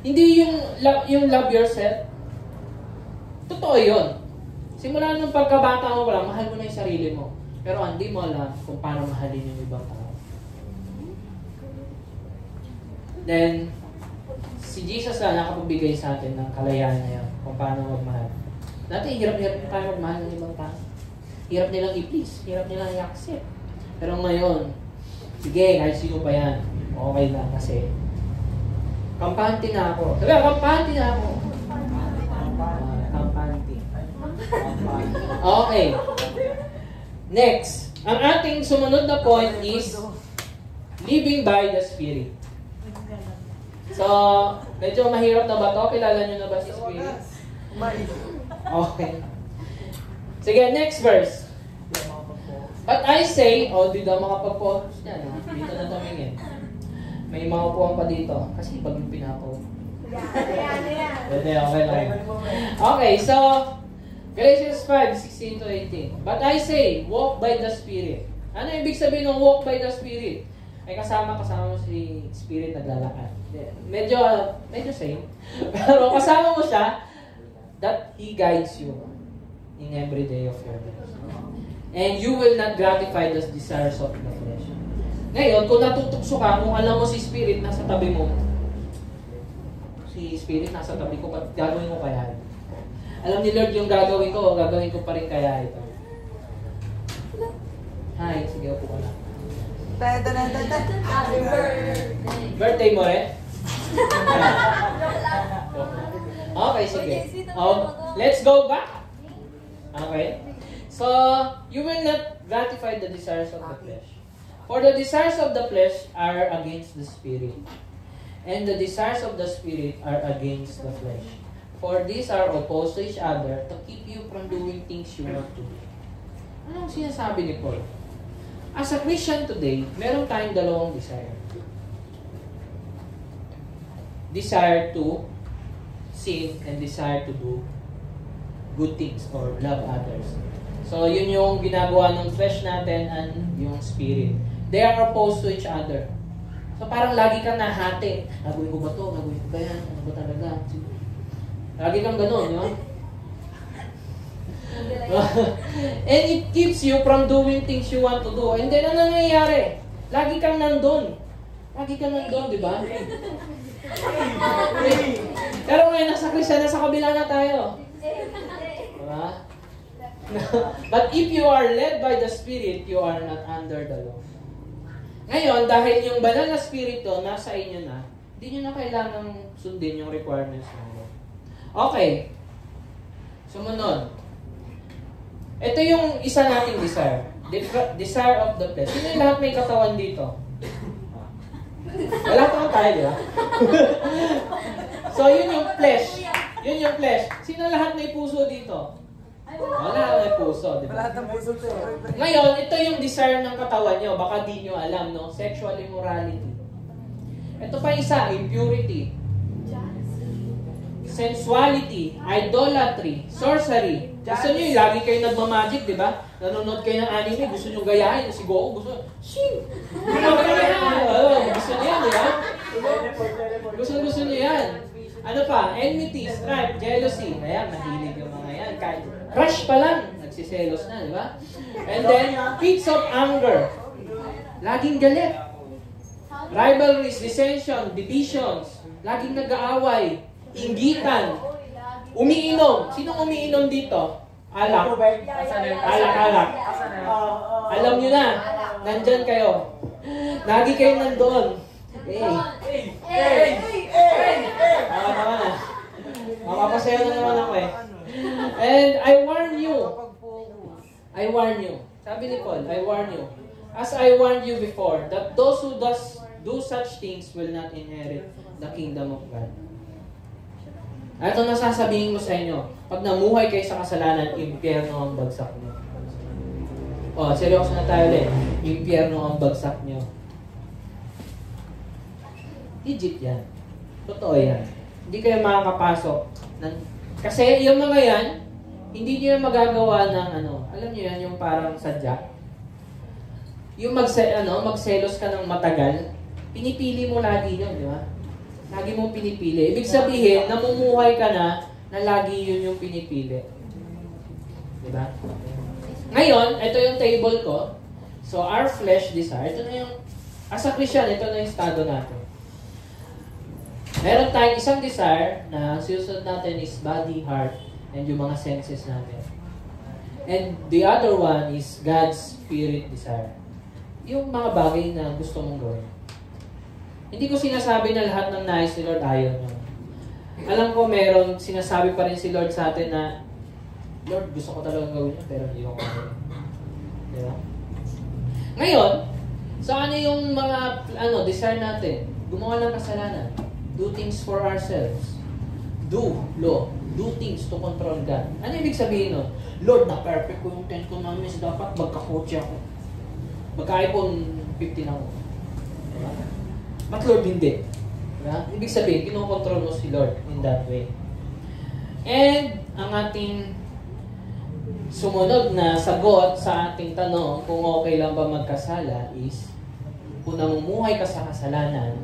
A: Hindi yung love yourself. Totoo yun. Simula nung pagkabata mo wala, mahal mo na yung sarili mo. Pero hindi mo alam kung paano mahalin yung ibang tao. Then, si Jesus na nakapagbigay sa atin ng kalayaan na yan kung paano magmahal. Dati, hirap-hirap tayo magmahal ng ibang tao. Hirap nilang i-please, hirap nilang i-accept. Pero ngayon, sige, kahit sino pa yan, okay na kasi kampante na ako. Sabi, kampante na ako. Kampante. Okay. Next. Ang ating sumunod na point is living by the Spirit. So, medyo mahirap na ba ito? Kilala nyo na ba si Spirit? Okay. Sige, next verse. But I say, di daw makapag-focus yan. Dito na tumingin. May mga upuan pa dito. Kasi pag yung pinapo. Pwede, okay lang. Okay, so, Galatians 5:16 to 18. But I say, walk by the Spirit. Ano ibig sabihin ng walk by the Spirit? Ay kasama mo si Spirit naglalakad. Medyo same. Pero kasama mo siya that He guides you in every day of your life. And you will not gratify the desires of the flesh. Ngayon, kung natutukso ka, kung alam mo si Spirit nasa tabi mo, si Spirit nasa tabi ko, gagawin ko kaya ito. Alam ni Lord yung gagawin ko pa rin kaya ito. Hi, sige, upo ka na.
C: Happy birthday.
A: Birthday mo rin? Okay, sige. Let's go back. Okay. So, you will not gratify the desires of the flesh. For the desires of the flesh are against the Spirit. And the desires of the Spirit are against the flesh. For these are opposed to each other to keep you from doing things you want to do. Anong sinasabi ni Paul? As a Christian today, meron tayong dalawang desire. Desire to sin and desire to do good things or love others. So, yun yung ginagawa ng flesh natin and yung spirit. They are opposed to each other. So, parang lagi kang nahati. Gagawin ko ba to? Gagawin ko ba yan? Ano ba talaga? Lagi kang ganun, di ba? And it keeps you from doing things you want to do. And then, ano nangyayari? Lagi kang nandun. Lagi kang nandun, di ba? Pero ngayon, nasa Kristiyan, nasa kabila na tayo. Diba? But if you are led by the Spirit, you are not under the law. Ngayon, dahil yung banal na Spirito nasa inyo na, hindi nyo na kailangang sundin yung requirements ng law. Okay. Sumunod. Ito yung isa nating desire. Desire of the flesh. Sino yung lahat may katawan dito? Wala pa tayo, di ba? So, yun yung flesh. Yun yung flesh. Sino lahat may puso dito? Wala may puso, di ba?
B: Wala ng puso to.
A: Ngayon, ito yung desire ng katawan nyo. Baka di nyo alam, no? Sexual immorality. Ito pa isa, impurity. Sensuality, idolatry, sorcery. Gusto nyo yung lagi kayo nagmamagic, di ba? Nanonood kayo ng anime, gusto nyo gayahin. Si Goku, gusto nyo, shing! Gusto nyo yan, di ba? Gusto nyo yan. Ano pa? Enmity, strife, jealousy. Ayan, mahilig yung mga yan. Kahit crush pa lang, nagsiselos na, di ba? And then, fits of anger. Laging galit. Rivalries, dissension, divisions. Laging nag-aaway. Inggitan. Umiinom. Sinong umiinom dito? Alak. Alak. Alam nyo na. Nandyan kayo. Lagi kayo nandun. Tama na. Makapasayaw na naman ako eh. And I warn you. Sabi ni Paul, I warn you. As I warned you before, that those who do such things will not inherit the kingdom of God. Ito na sasabihin ko sa inyo, pag namuhay kayo sa kasalanan, impyerno ang bagsak nyo. Seryoso na tayo ulit. Impyerno ang bagsak nyo. Legit yan. Totoo yan. Hindi kayo makakapasok. Kasi yung mga yan, hindi nyo yung magagawa ng alam nyo yan, yung parang sadya. Yung magselos ka ng matagal, pinipili mo lagi yun, di ba? Lagi mong pinipili. Ibig sabihin, namumuhay ka na lagi yun yung pinipili. Diba? Ngayon, ito yung table ko. So, our flesh desire. Ito na yung, as a Christian, ito na yung estado natin. Meron tayong isang desire na sinusunod natin is body, heart, and yung mga senses natin. And the other one is God's spirit desire. Yung mga bagay na gusto mong gawin. Hindi ko sinasabi na lahat ng nais ni Lord ayaw nyo. Alam ko meron, sinasabi pa rin si Lord sa atin na, Lord, gusto ko talagang gawin yun, pero hindi ko gawin. Diba? Ngayon, so ano yung mga desire natin? Gumawa ng kasalanan. Do things for ourselves. Do things to control God. Ano ibig sabihin nun? Lord, na-perfect ko yung 10 commandments, dapat magka-coach ako. Magka-iPhone 15 ako. Diba? But Lord, hindi. Diba? Ibig sabihin, kinokontrol mo si Lord in that way. And, ang ating sumunod na sagot sa ating tanong kung okay lang ba magkasala is, kung namumuhay ka sa kasalanan,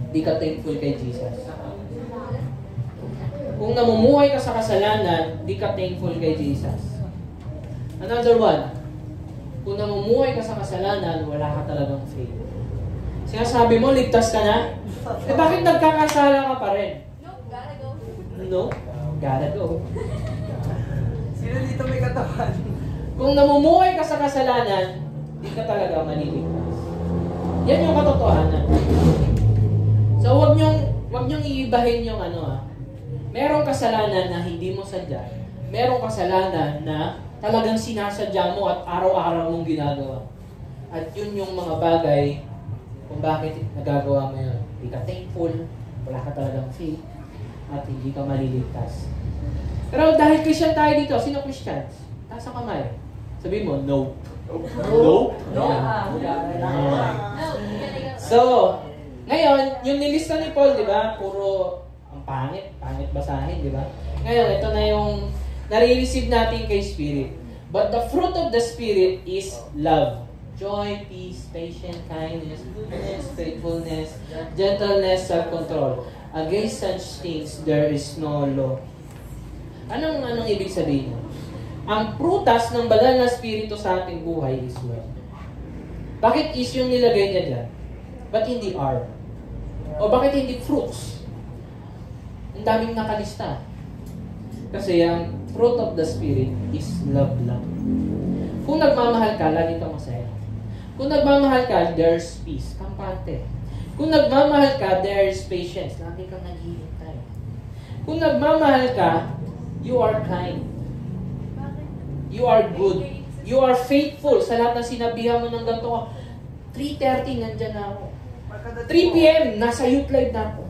A: di ka thankful kay Jesus. Kung namumuhay ka sa kasalanan, di ka thankful kay Jesus. Another one, kung namumuhay ka sa kasalanan, wala ka talagang faith. Sinasabi mo, ligtas ka na? Bakit nagkakasala ka pa rin? No, gotta go.
B: Sino dito may katawan?
A: Kung namumuhay ka sa kasalanan, di ka talaga maliligtas. Yan yung katotohanan. So, wag nyong iibahin yung merong kasalanan na hindi mo sadya. Merong kasalanan na talagang sinasadya mo at araw-araw mong ginagawa. At yun yung mga bagay kung bakit nagagawa mo yun. Hindi ka thankful, wala ka talagang faith, at hindi ka maliligtas. Pero dahil Christian tayo dito, sino Christians? Taas ang kamay. Sabihin mo, no. No? No. So, ngayon, yung nilista ni Paul, di ba, puro ang pangit basahin, di ba? Ngayon, ito na yung nare-receive natin kay Spirit. But the fruit of the Spirit is love. Joy, peace, patience, kindness, goodness, faithfulness, gentleness, self-control. Against such things, there is no law. Anong ibig sabihin? Ang prutas ng banal na spirito sa ating buhay is love. Bakit is yung nilagay niya dyan? Ba't hindi are? O bakit hindi fruits? Ang daming nakalista. Kasi ang fruit of the Spirit is love lang. Kung nagmamahal ka, lagi kang masaya. Kung nagmamahal ka, there's peace. Kampante. Kung nagmamahal ka, there's patience. Lagi kang naghihintay. Kung nagmamahal ka, you are kind. You are good. You are faithful. Sa lahat ng sinabihan mo ng ganito, 3:30, nandyan na ako. 3 p.m., nasa youth live na ako.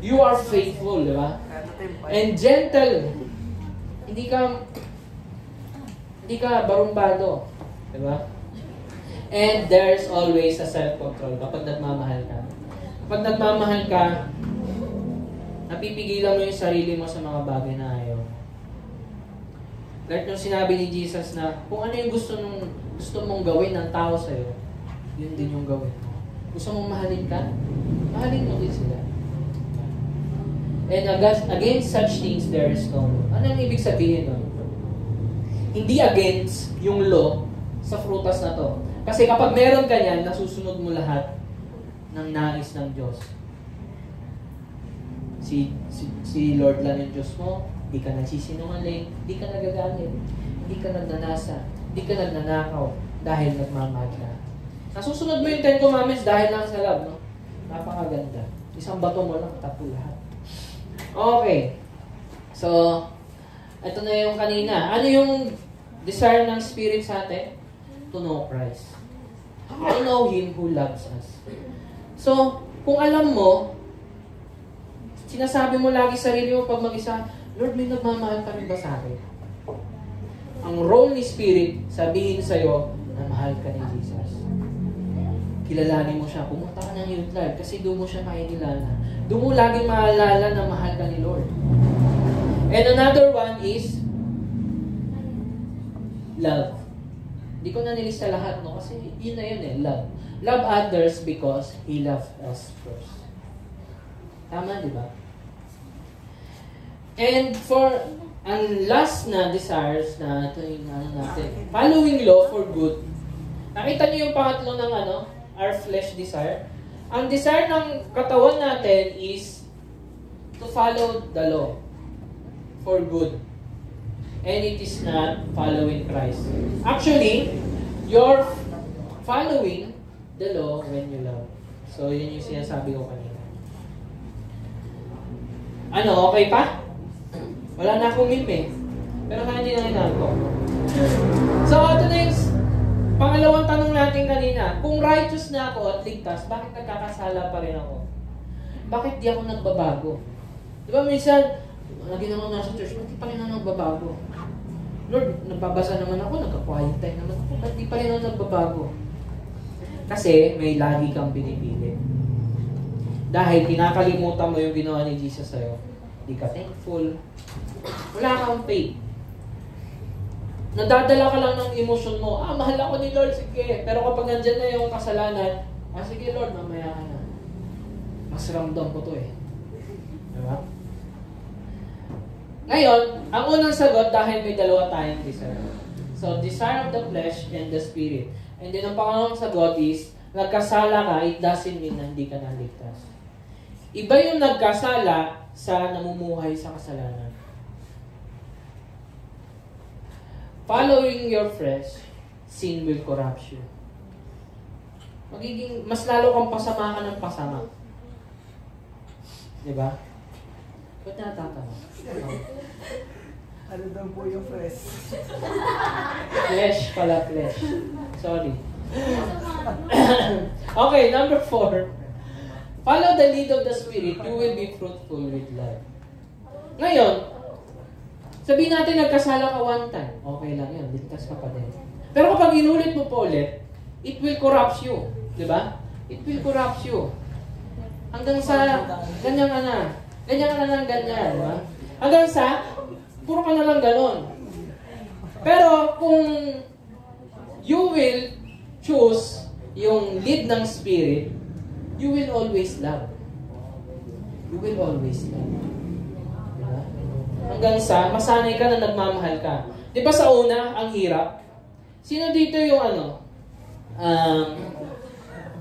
A: You are faithful, di ba? And gentle. Hindi ka barumbado. Di ba? And there's always a self-control kapag nagmamahal ka. Kapag nagmamahal ka, napipigilan mo yung sarili mo sa mga bagay na ayaw. Like yung sinabi ni Jesus na kung ano yung gusto mong gawin ng tao sa'yo, yun din yung gawin mo. Gusto mong mahalin ka? Mahalin mo din sila. And against such things, there is no law. Ano ang ibig sabihin nun? Hindi against yung law sa frutas na to. Kasi kapag meron ka yan, nasusunod mo lahat ng nais ng Diyos. Si Lord lang yung Diyos mo, hindi ka nagsisinungaling, hindi ka nagagalit, hindi ka nagnanasa, hindi ka nagnanakaw dahil nagmamahal ka. Nasusunod mo yung 10 Commandments dahil lang sa love, no? Napakaganda. Isang bato mo lang, tapo lahat. Okay. So, ito na yung kanina. Ano yung desire ng Spirit sa atin? To know Christ. I know Him who loves us. So, kung alam mo, sinasabi mo lagi sa sarili mo pag mag-isa, Lord, may nagmamahal ka rin ba sa akin? Ang role ni Spirit, sabihin sa'yo na mahal ka ni Jesus. Kilalanin mo siya. Pumunta ka ng youth life kasi doon mo siya makikilala. Doon mo laging maalala na mahal ka ni Lord. And another one is love. Hindi ko na nilista lahat, no? Kasi yun na yun eh, love. Love others because He loved us first. Tama, di ba? And for ang last na desires na ito yung natin, following law for good. Nakita niyo yung pangatlo ng our flesh desire. Ang desire ng katawan natin is to follow the law for good. And it is not following Christ. Actually, you're following the law when you love. So, yun yung sinasabi ko kanina. Okay pa? Wala na akong meme eh. Pero kaya hindi na hinanto. So, ito na yung pangalawang tanong natin kanina. Kung righteous na ako at ligtas, bakit nagkakasala pa rin ako? Bakit di ako nagbabago? Di ba minsan, lagi naman nasa church, ba't di pa rin ako nagbabago? Lord, nagbabasa naman ako, nagka-quiet time naman ako, ba't di pa rin ako nagbabago? Kasi may lagi kang pinipili. Dahil kinakalimutan mo yung ginawa ni Jesus sa'yo. Hindi ka thankful. Wala kang faith. Nadadala ka lang ng emosyon mo. Mahal ako ni Lord, sige. Pero kapag nandyan na yung kasalanan, sige Lord, mamaya ka na. Mas ramdam ko to eh. Diba? Ngayon, ang unang sagot dahil may dalawa tayong desire. So, desire of the flesh and the spirit. And then, ang pangalawang sagot is, nagkasala ka, it doesn't mean na hindi ka naligtas. Iba yung nagkasala sa namumuhay sa kasalanan. Following your flesh, sin will corrupt you. Mas lalo kang pasama ka ng pasama. Diba? Ba't natatawa?
B: Ano daw po yung flesh?
A: Flesh pala, flesh. Sorry. Okay, number 4. Follow the lead of the Spirit, you will be fruitful with love. Ngayon, sabihin natin nagkasala ka one time. Okay lang yun, ligtas ka pa din. Pero kapag inulit mo po ulit, it will corrupt you. Diba? It will corrupt you. Hanggang sa, ganyan ka na. Ganyan ka na ng ganyan. Diba? Hanggang sa, puro ka na lang ganon. Pero kung you will choose yung lead ng Spirit, you will always love. You will always love. Diba? Hanggang sa, masanay ka na nagmamahal ka. Di ba sa una, ang hirap? Sino dito yung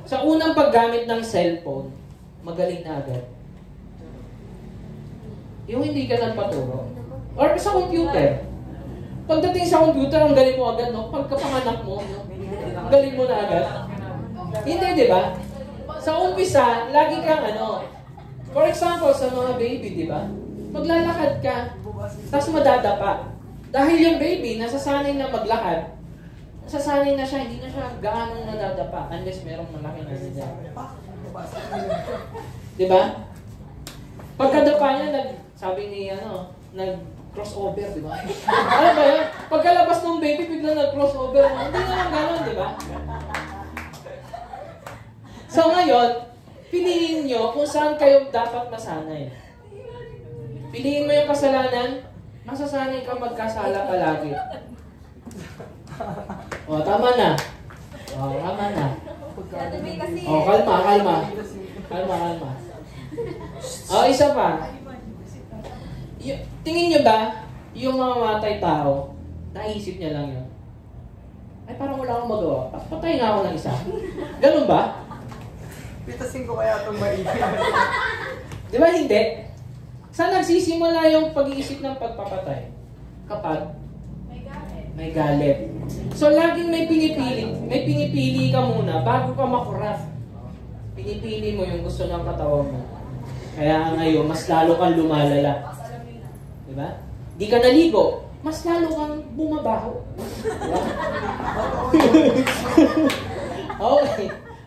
A: sa unang paggamit ng cellphone, magaling na agad? Yung hindi ka nagpaturo. Or sa computer. Pagdating sa computer, ang galing mo agad, no? Pagkapanganak mo, no? Ang galing mo na agad. Hindi, di ba? Sa umpisa, lagi kang for example, sa mga baby, di ba? Maglalakad ka, tapos madadapa. Dahil yung baby, nasasanay na maglakad, nasasanay na siya, hindi na siya gaano nadadapa unless merong malaking nandiyan. Di ba? Pagkadapa niya, sabi ni, nag-crossover, di ba? Ano ba yun? Pagkalabas ng baby, biglang nag-crossover. Hindi naman gano'n, di ba? So ngayon, piliin nyo kung saan kayo dapat masanay. Piliin mo yung kasalanan, masasanay ka magkasala palagi. O, tama na. O, tama na. O, kalma. O, isa pa. Tingin nyo ba, yung mamamatay tao, naisip niya lang yun? Ay, parang wala akong magawa. Patay nga ako ng isa. Ganun ba?
B: Pitasin ko kaya itong maigil.
A: Di ba hindi? Saan nagsisimula yung pag-iisip ng pagpapatay? Kapag may galit. So, laging may pinipili ka muna bago ka makurap. Pinipili mo yung gusto ng katawan mo. Kaya ngayon, mas lalo kang lumalala. Di ba? Di ka naligo, mas lalo kang bumabaho. Diba?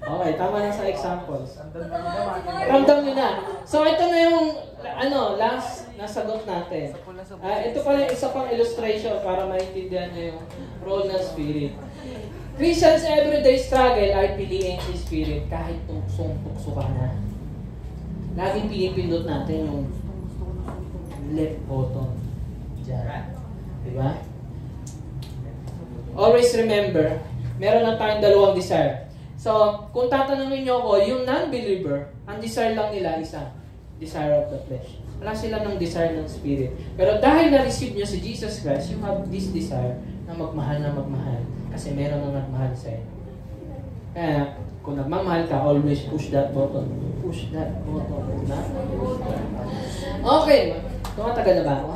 A: Okay, tama na sa examples. Ramdam nyo na. So, ito na yung last na sagot natin. Ito pala yung isa pang illustration para maintindihan nyo yung role ng Spirit. Christians' everyday struggle ay piliin si Spirit kahit tuksong-tukso ka na. Laging pinipindot natin yung left button. Diyan. Diba? Always remember, meron lang tayong dalawang desire. So, kung tatanungin nyo ako, yung non-believer, ang desire lang nila isa, desire of the flesh. Wala sila ng desire ng spirit. Pero dahil na-receive nyo si Jesus Christ, you have this desire na magmahal. Kasi meron nang nagmahal sa inyo. Kaya, kung nagmamahal ka, always push that button. Push that button. Okay. Tumatagal na ba ako?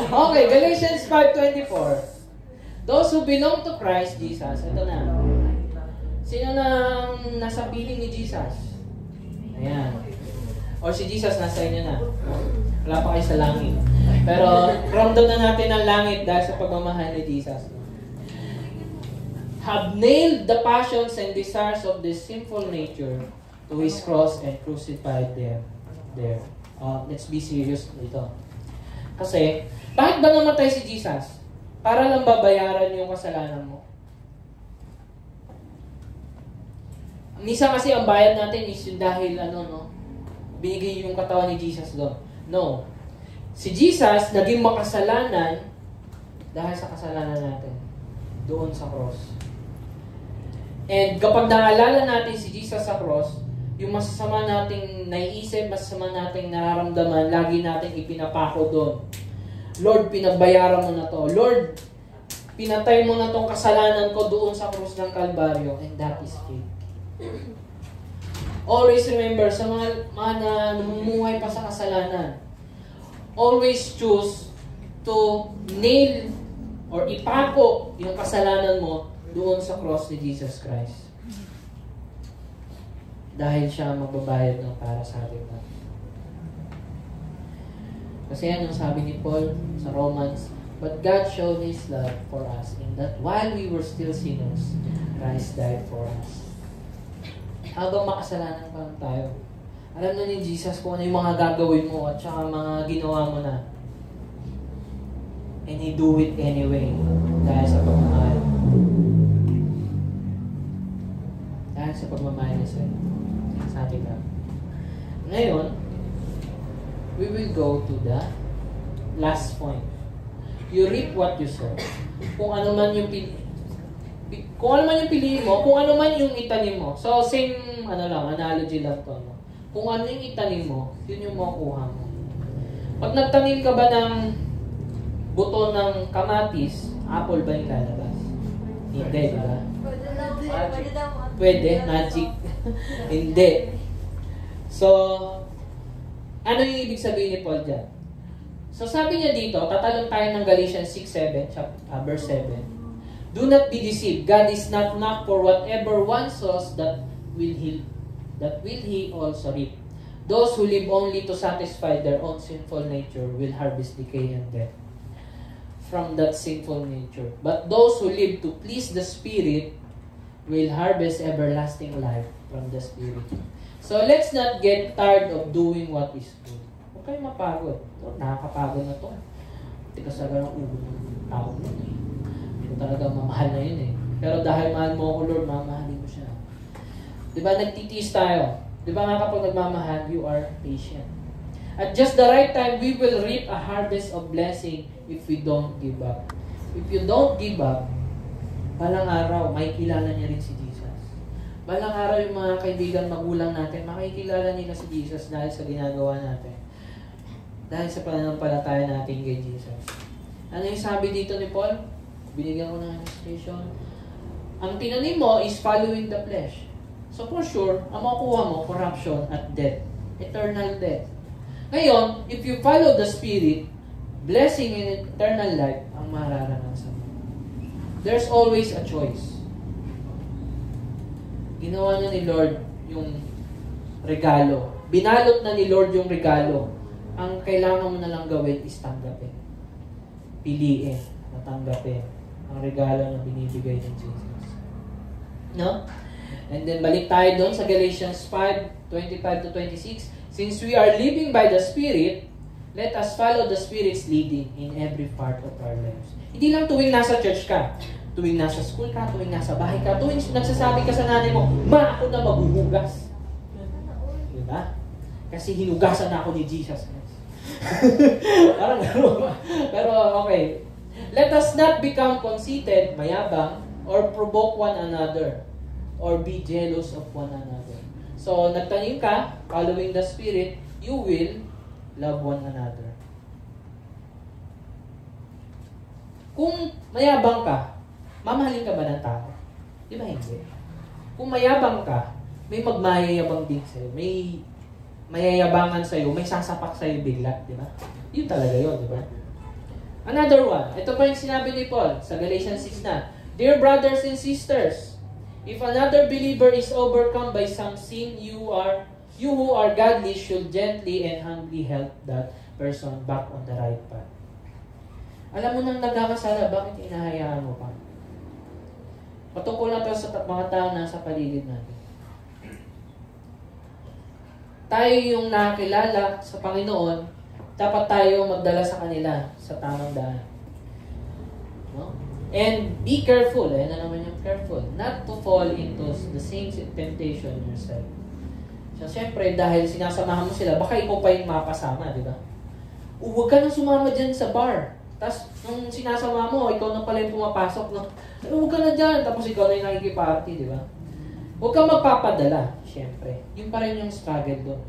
A: Okay, Galatians 5:24. Those who belong to Christ Jesus, ito na. Sino nang nasa piling ni Jesus? Ayan. Or si Jesus nasa inyo na. Wala pa kayo sa langit. Pero ramdam na natin ang langit dahil sa pagmamahal ni Jesus. Have nailed the passions and desires of this sinful nature to His cross and crucified them there. Let's be serious dito. Kasi, bakit ba namatay si Jesus? Para lang babayaran yung kasalanan mo. Minsan kasi ang bayad natin is yung dahil binigay yung katawan ni Jesus doon. No. Si Jesus naging makasalanan dahil sa kasalanan natin doon sa cross. And kapag naalala natin si Jesus sa cross, yung masasama nating naiisip, masasama nating nararamdaman, lagi nating ipinapako doon. Lord, pinagbayaran mo na to. Lord, pinatay mo na tong kasalanan ko doon sa krus ng Kalbaryo. And that is faith. Always remember, sa mga na namumuhay pa sa kasalanan, always choose to nail or ipako yung kasalanan mo doon sa cross ni Jesus Christ. Dahil siya magbabayad ng para sa atin na. Kasi yan yung sabi ni Paul sa Romans, but God showed His love for us in that while we were still sinners, Christ died for us. Habang makasalanan pa lang tayo, alam na ni Jesus kung ano yung mga gagawin mo at saka mga ginawa mo na. And He do it anyway dahil sa pagmamahal. Dahil sa pagmamahal niya sa'yo. Sabi ka. Ngayon, we will go to the last point. You reap what you sow. Kung ano man yung piliin mo, kung ano man yung itanim mo. So, same, analogy lang to. No? Kung ano yung itanim mo, yun yung makukuha mo. Pag nagtanim ka ba ng buto ng kamatis, apple ba yung lalabas? Hindi, diba? Pwede, magic. Hindi. So, ano yung ibig sabihin ni Paul dyan? So sabi niya dito, tatalon tayo ng Galatians 6:7, verse 7. Do not be deceived. God is not mocked, for whatever one sows, that will he also reap. Those who live only to satisfy their own sinful nature will harvest decay and death from that sinful nature. But those who live to please the Spirit will harvest everlasting life from the Spirit. So let's not get tired of doing what is good. Huwag kayo mapagod. Nakakapagod na to. Tikas agad ang ulo ng tao mo. Hindi ko talaga mamahal na yun eh. Pero dahil mahal mo ako, Lord, mamahalin mo siya. Diba nagtitiis tayo? Diba nga kapag nagmamahal, you are patient. At just the right time, we will reap a harvest of blessing if we don't give up. If you don't give up, balang araw, makikilala niya rin si Jesus. Balang araw yung mga kaibigan, magulang natin, makikilala nila si Jesus dahil sa ginagawa natin. Dahil sa pananampalataya natin kay Jesus. Ano yung sabi dito ni Paul? Binigyan ko ng illustration. Ang tinanim mo is following the flesh. So for sure, ang makukuha mo, corruption at death. Eternal death. Ngayon, if you follow the Spirit, blessing and eternal life ang mararanasan mo. There's always a choice. Ginawa na ni Lord yung regalo. Binalot na ni Lord yung regalo. Ang kailangan mo na lang gawin is tanggapin. Piliin na tanggapin ang regalo na binibigay ng Jesus. No? And then balik tayo doon sa Galatians 5:25-26. Since we are living by the Spirit, let us follow the Spirit's leading in every part of our lives. Hindi lang tuwing nasa church ka, tuwing nasa school ka, tuwing nasa bahay ka, tuwing nagsasabi ka sa nanay mo, ma, ako na maghuhugas. Diba? Kasi hinugasan na ako ni Jesus. Parang gano'n. Pero okay. Let us not become conceited, mayabang, or provoke one another, or be jealous of one another. So, nagtanim ka, following the Spirit, you will love one another. Kung mayabang ka, mamahalin ka ba ng tao? Di ba hindi? Kung mayabang ka, may magmayayabang din sa'yo. May mayayabangan sa'yo, may sasapak sa'yo bigla. Di ba? Yun talaga yun, di ba? Another one. Ito pa yung sinabi ni Paul sa Galatians 6 na, Dear brothers and sisters, if another believer is overcome by some sin, you who are godly should gently and humbly help that person back on the right path. Alam mo nang nagkakasala, bakit inahayaan mo pa? Patungkol na ito sa mga tao na sa paligid natin. Tayo yung nakakilala sa Panginoon, dapat tayo magdala sa kanila sa tamang daan. No? And be careful, na naman yung careful, not to fall into the same temptation yourself. So, siyempre, dahil sinasamahan mo sila, baka ikaw pa yung mapasama, di ba? Huwag ka nang sumama dyan sa bar. Tapos, nung sinasama mo, ikaw na pala yung pumapasok. No? Huwag ka na dyan. Tapos, ikaw na yung nakikiparty, di ba? Huwag kang magpapadala, siyempre. Yung pa rin yung struggle doon.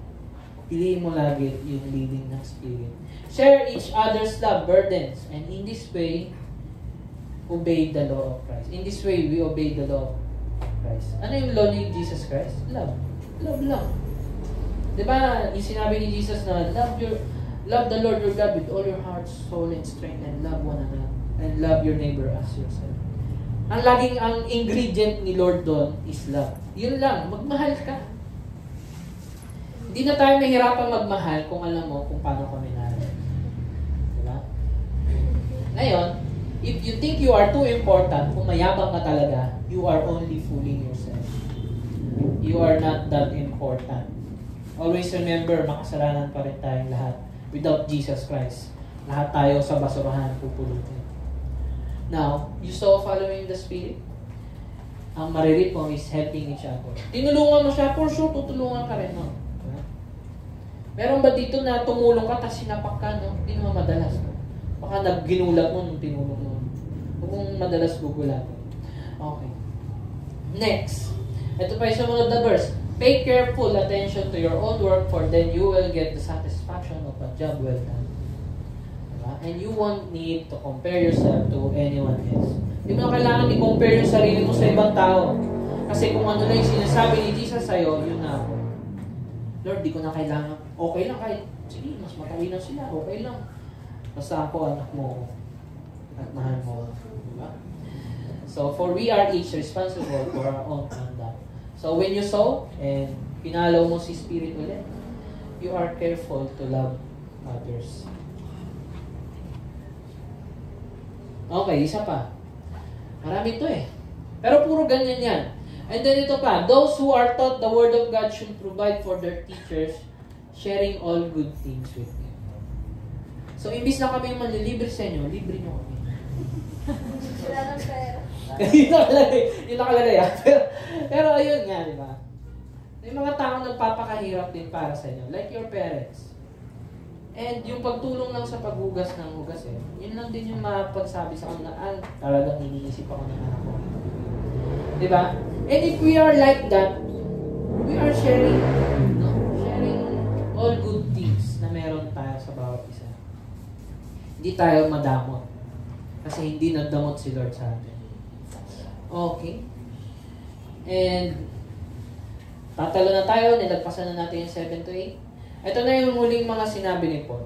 A: Piliin mo lagi yung leading ng Spirit. Share each other's love, burdens, and in this way, obey the law of Christ. In this way, we obey the law of Christ. Ano yung law ni Jesus Christ? Love. Love lang. Diba, yung sinabi ni Jesus na, love the Lord your God with all your heart, soul, and strength, and love one another, and love your neighbor as yourself. Ang ingredient ni Lord doon is love. Yun lang, magmahal ka. Hindi na tayo mahirapan magmahal kung alam mo kung paano ka minahal. Diba? Ngayon, if you think you are too important, kung mayabang ka talaga, you are only fooling yourself. You are not that important. Always remember, makasalanan pa rin tayong lahat. Without Jesus Christ, lahat tayo sa basurahan pupulutin. Now, you saw following the Spirit? Ang maririt mo is helping each other. Tinulungan mo siya, for sure, tutulungan ka rin mo. Meron ba dito na tumulong ka, tapos sinapak ka, no? Hindi naman madalas. No? Baka nagginulat mo nung tinulong mo. Huwag mong madalas gugulat. Okay. Next. Ito pa yung sumunod na verse. Pay careful attention to your own work, for then you will get the satisfaction of a job well done. Diba? And you won't need to compare yourself to anyone else. Hindi mo na kailangan i-compare yung sarili mo sa ibang tao. Kasi kung ano na yung sinasabi ni Jesus sa'yo, yun na ako. Lord, di ko na kailangan. Okay lang kahit, sige, mas matalinan sila. Okay lang. Basta ako, anak mo at mahal mo. Diba? So, for we are each responsible for our own conduct. So, when you sow, and pinalaw mo si Spirit ulit, you are careful to love others. Okay, isa pa. Marami ito eh. Pero puro ganyan yan. And then ito pa, those who are taught the Word of God should provide for their teachers, sharing all good things with them. So, imbis na kami manlilibre sa inyo, libre nyo kami.
C: Wala ng pera.
A: Yun nakalagay. Pero ayun nga, di ba? May mga tao nagpapakahirap din para sa inyo, like your parents. And yung pagtulong lang sa paghugas ng hugas yun lang din yung mapagsabi sa kanila, talagang iniisip ako ng anak ko. Diba? And if we are like that, we are sharing, no? Sharing all good things na meron tayo sa bawat isa. Hindi tayo madamot. Kasi hindi nagdamot si Lord sa atin. Okay. And tatalo na tayo, nilagpasan na natin yung 7 to 8. Ito na yung huling mga sinabi ni Paul.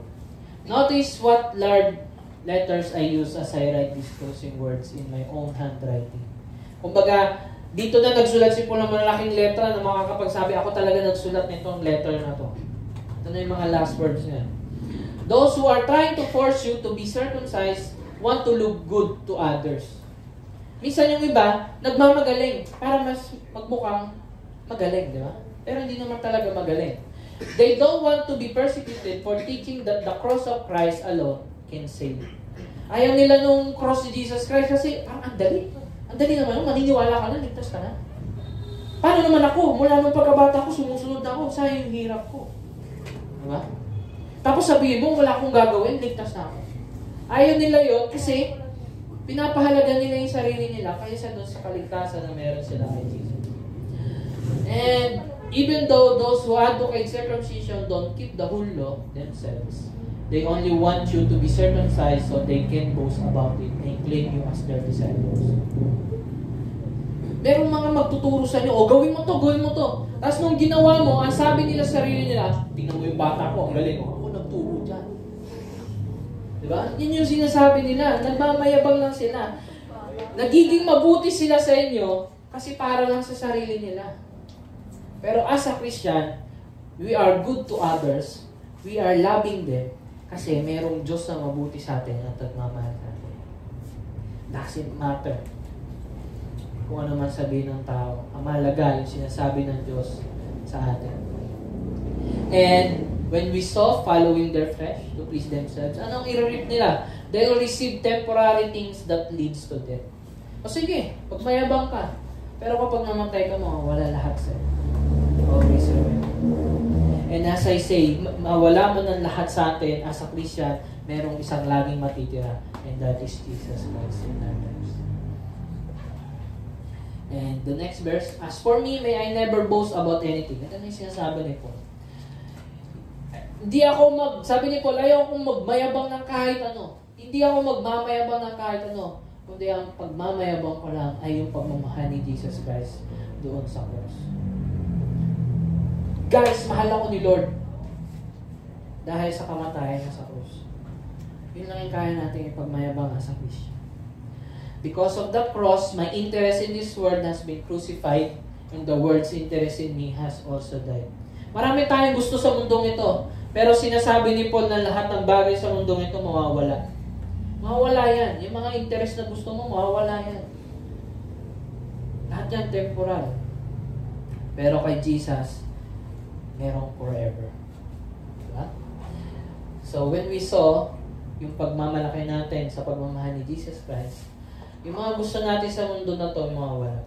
A: Notice what large letters I use as I write these closing words in my own handwriting. Kumbaga, dito na nagsulat si Paul ng malaking letra na makakapagsabi, ako talaga nagsulat nitong letter na to. Ito na yung mga last words niya. Those who are trying to force you to be circumcised want to look good to others. Minsan yung iba, nagmamagaling para mas magmukhang magaling, di ba? Pero hindi naman talaga magaling. They don't want to be persecuted for teaching that the cross of Christ alone can save. Ayaw nila nung cross ni Jesus Christ kasi parang ang dali. Ang dali naman, maniniwala ka na, ligtas ka na. Paano naman ako? Mula nung pagkabata ko, sumusunod ako. Sayang yung hirap ko. Diba? Tapos sabihin mo, wala akong gagawin, ligtas na ako. Ayaw nila yun kasi pinapahalaga nila yung sarili nila kaysa doon sa kaligtasan na meron sila kay Jesus. And even though those who advocate circumcision don't keep the whole law themselves, they only want you to be circumcised so they can boast about it and claim you as their disciples. Merong mga magtuturo sa inyo, gawin mo to, gawin mo to. Tapos nung ginawa mo, ang sabi nila sa sarili nila, tingnan mo yung bata ko, ang galing mo. Ako nagturo dyan. Diba? Yun yung sinasabi nila. Nagmamayabang lang sila. Nagiging mabuti sila sa inyo kasi para lang sa sarili nila. Pero as a Christian, we are good to others. We are loving them kasi merong Diyos na mabuti sa atin at nagmamahal sa atin. Doesn't matter kung ano man sabihin ng tao. Ang mahalaga yung sinasabi ng Diyos sa atin. And when we saw following their flesh to please themselves, anong i-reap nila? They will receive temporary things that leads to death. O sige, pagmayabang ka. Pero kapag namatay ka, mawawala lahat sa'yo. Always remember. And as I say, mawala mo ng lahat sa atin as a Christian, merong isang laging matitira, and that is Jesus Christ in our lives. And the next verse, as for me, may I never boast about anything. Ito na yung sinasabi ni Paul. Hindi ako sabi ni Paul, ayaw akong magmayabang ng kahit ano. Hindi ako magmamayabang ng kahit ano. Kundi ang pagmamayabang ko lang ay yung pagmamahal ni Jesus Christ doon sa cross. Guys, mahal ako ni Lord dahil sa kamatayan niya sa krus. Yun lang yung kaya natin ipagmayabang sa Christian. Because of the cross, my interest in this world has been crucified and the world's interest in me has also died. Marami tayong gusto sa mundong ito, pero sinasabi ni Paul na lahat ng bagay sa mundong ito mawawala. Mawawala yan. Yung mga interest na gusto mo, mawawala yan. Lahat yan temporal. Pero kay Jesus, merong forever. Diba? So, when we saw yung pagmamalaki natin sa pagmamahal ni Jesus Christ, yung mga gusto natin sa mundo na to, mawawala.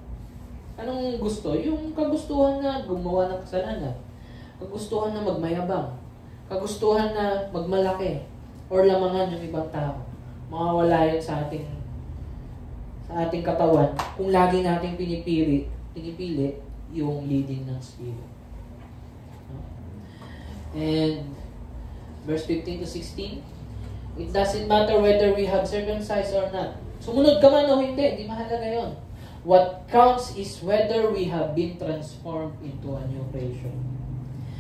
A: Anong gusto? Yung kagustuhan na gumawa ng kasalanan. Kagustuhan na magmayabang. Kagustuhan na magmalaki. Or lamangan yung ibang tao. Mawawala yun sa ating katawan kung lagi nating pinipili yung leading ng Spirit. And verse 15 to 16, it doesn't matter whether we have circumcised or not. Sumunod ka man o hindi, di mahalaga yun. What counts is whether we have been transformed into a new creation.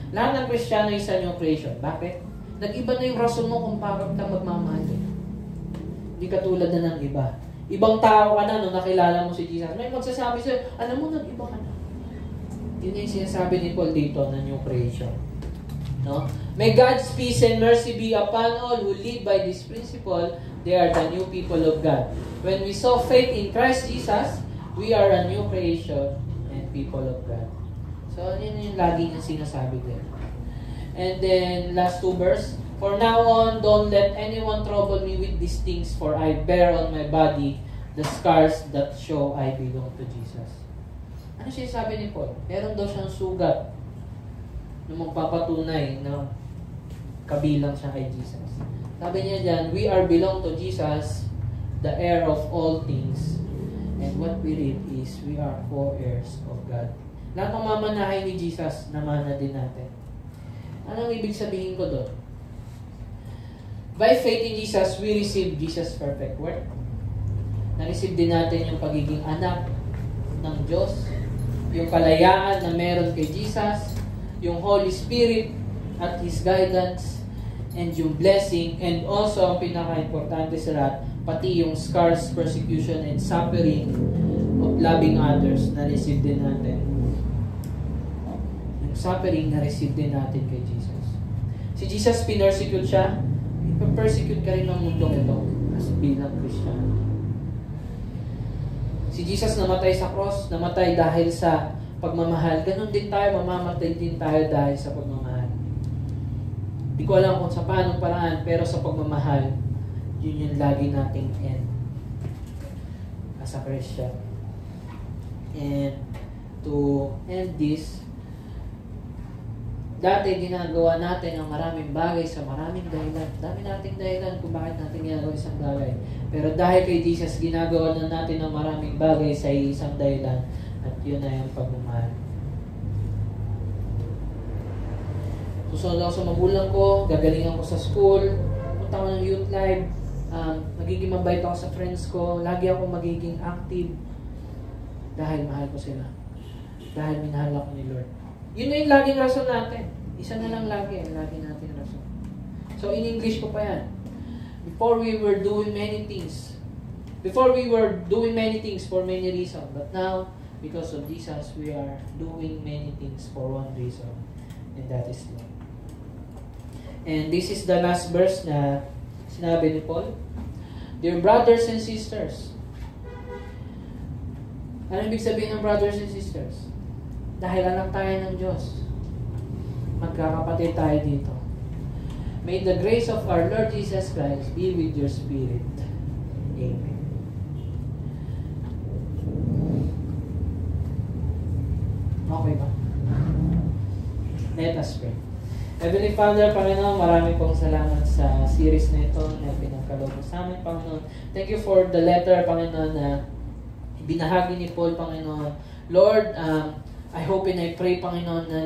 A: Lahat ng Kristiyano is a new creation. Bakit? Nag-iba na yung rason mo kung bakit ka magmamahal. Hindi katulad na ng iba. Ibang tao ka na nung nakilala mo si Jesus. May magsasabi sa'yo, alam mo, nag-iba ka na. Yun yung sinasabi ni Paul dito na new creation. No? May God's peace and mercy be upon all who live by this principle. They are the new people of God. When we saw faith in Christ Jesus, we are a new creation and people of God. So, yun yung lagi niyang sinasabi din. And then, last 2 verse. For now on, don't let anyone trouble me with these things, for I bear on my body the scars that show I belong to Jesus. Ano siya sabi ni Paul? Meron daw siyang sugat na magpapatunay na kabilang siya kay Jesus. Sabi niya dyan, we are belong to Jesus, the heir of all things. And what we read is, we are co-heirs of God. Lahat ng mamanahay ni Jesus, namana din natin. Anong ibig sabihin ko doon? By faith in Jesus, we receive Jesus' perfect work. Na-receive din natin yung pagiging anak ng Diyos, yung kalayaan na meron kay Jesus, yung Holy Spirit at His guidance, and yung blessing, and also ang pinaka-importante sa lahat, pati yung scars, persecution, and suffering of loving others na receive din natin. Yung suffering na receive din natin kay Jesus. Si Jesus, pinersecute siya, ipapersecute ka rin ng mundong ito as bilang Christian. Si Jesus namatay sa cross, namatay dahil sa pagmamahal. Ganon din tayo, mamamatay din tayo dahil sa pagmamahal. Di ko alam kung sa paanong paraan, pero sa pagmamahal, yun yung lagi nating end as a Christian. And to end this, dati ginagawa natin ang maraming bagay sa maraming dahilan. Dami nating dahilan kung bakit natin ginagawa isang bagay. Pero dahil kay Jesus, ginagawa na natin ang maraming bagay sa isang dahilan. At yun na yung pagmamahal. Susunod ako sa magulang ko, gagalingan ko sa school, punta ko ng youth live, magiging mabait ako sa friends ko, lagi ako magiging active dahil mahal ko sila. Dahil minahal ako ni Lord. Yun na yung laging rason natin. Isa na lang lagi natin rason. So in English ko pa yan. Before we were doing many things for many reasons, but now, because of Jesus, we are doing many things for one reason, and that is love. And this is the last verse na sinabi ni Paul. Dear brothers and sisters, ano ibig sabihin ng brothers and sisters? Dahil anak tayo ng Diyos, magkakapatid tayo dito. May the grace of our Lord Jesus Christ be with your spirit. Amen. Okay ba? Let us pray. Heavenly Father, Panginoon, marami pong salamat sa series na ito na pinagkaloob mo sa amin, Panginoon. Thank you for the letter, Panginoon, na binahagi ni Paul, Panginoon. Lord, I hope and I pray, Panginoon, na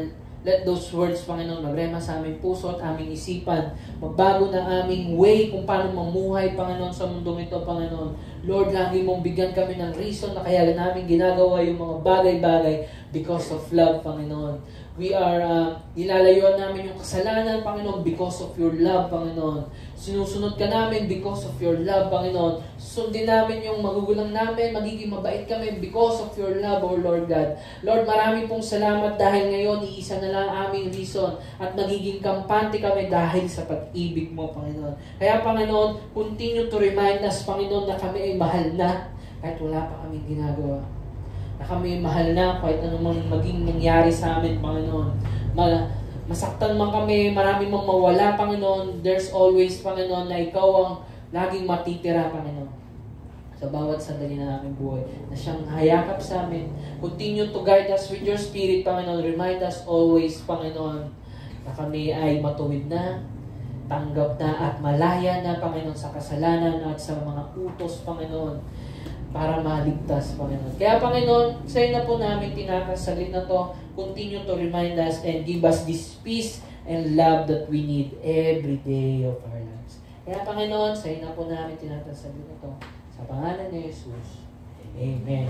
A: let those words, Panginoon, magrema sa aming puso at aming isipan. Magbago na aming way kung paano mamuhay, Panginoon, sa mundong ito, Panginoon. Lord, lagi mong bigyan kami ng reason na kaya namin ginagawa yung mga bagay-bagay because of love, Panginoon. We are, nilalayuan namin yung kasalanan, Panginoon, because of your love, Panginoon. Sinusunod ka namin because of your love, Panginoon. Susundin namin yung magugulang namin, magiging mabait kami because of your love, O Lord God. Lord, marami pong salamat dahil ngayon, iisa na lang aming reason at magiging kampante kami dahil sa pag-ibig mo, Panginoon. Kaya, Panginoon, continue to remind us, Panginoon, na kami ay mahal na kahit wala pa kaming ginagawa. Na kami mahal na kahit anumang maging nangyari sa amin, Panginoon. Masaktan man kami, marami mang mawala, Panginoon. There's always, Panginoon, na ikaw ang laging matitira, Panginoon. Sa bawat sandali na aming buhay. Na siyang hayakap sa amin. Continue to guide us with your Spirit, Panginoon. Remind us always, Panginoon, na kami ay matuwid na, tanggap na at malaya na, Panginoon, sa kasalanan at sa mga utos, Panginoon, para maligtas, Panginoon. Kaya, Panginoon, sa iyo na po namin tinakasalit na to. Continue to remind us and give us this peace and love that we need every day of our lives. Kaya, Panginoon, sa iyo na po namin tinakasalit na to. Sa pangalan ni Jesus. Amen.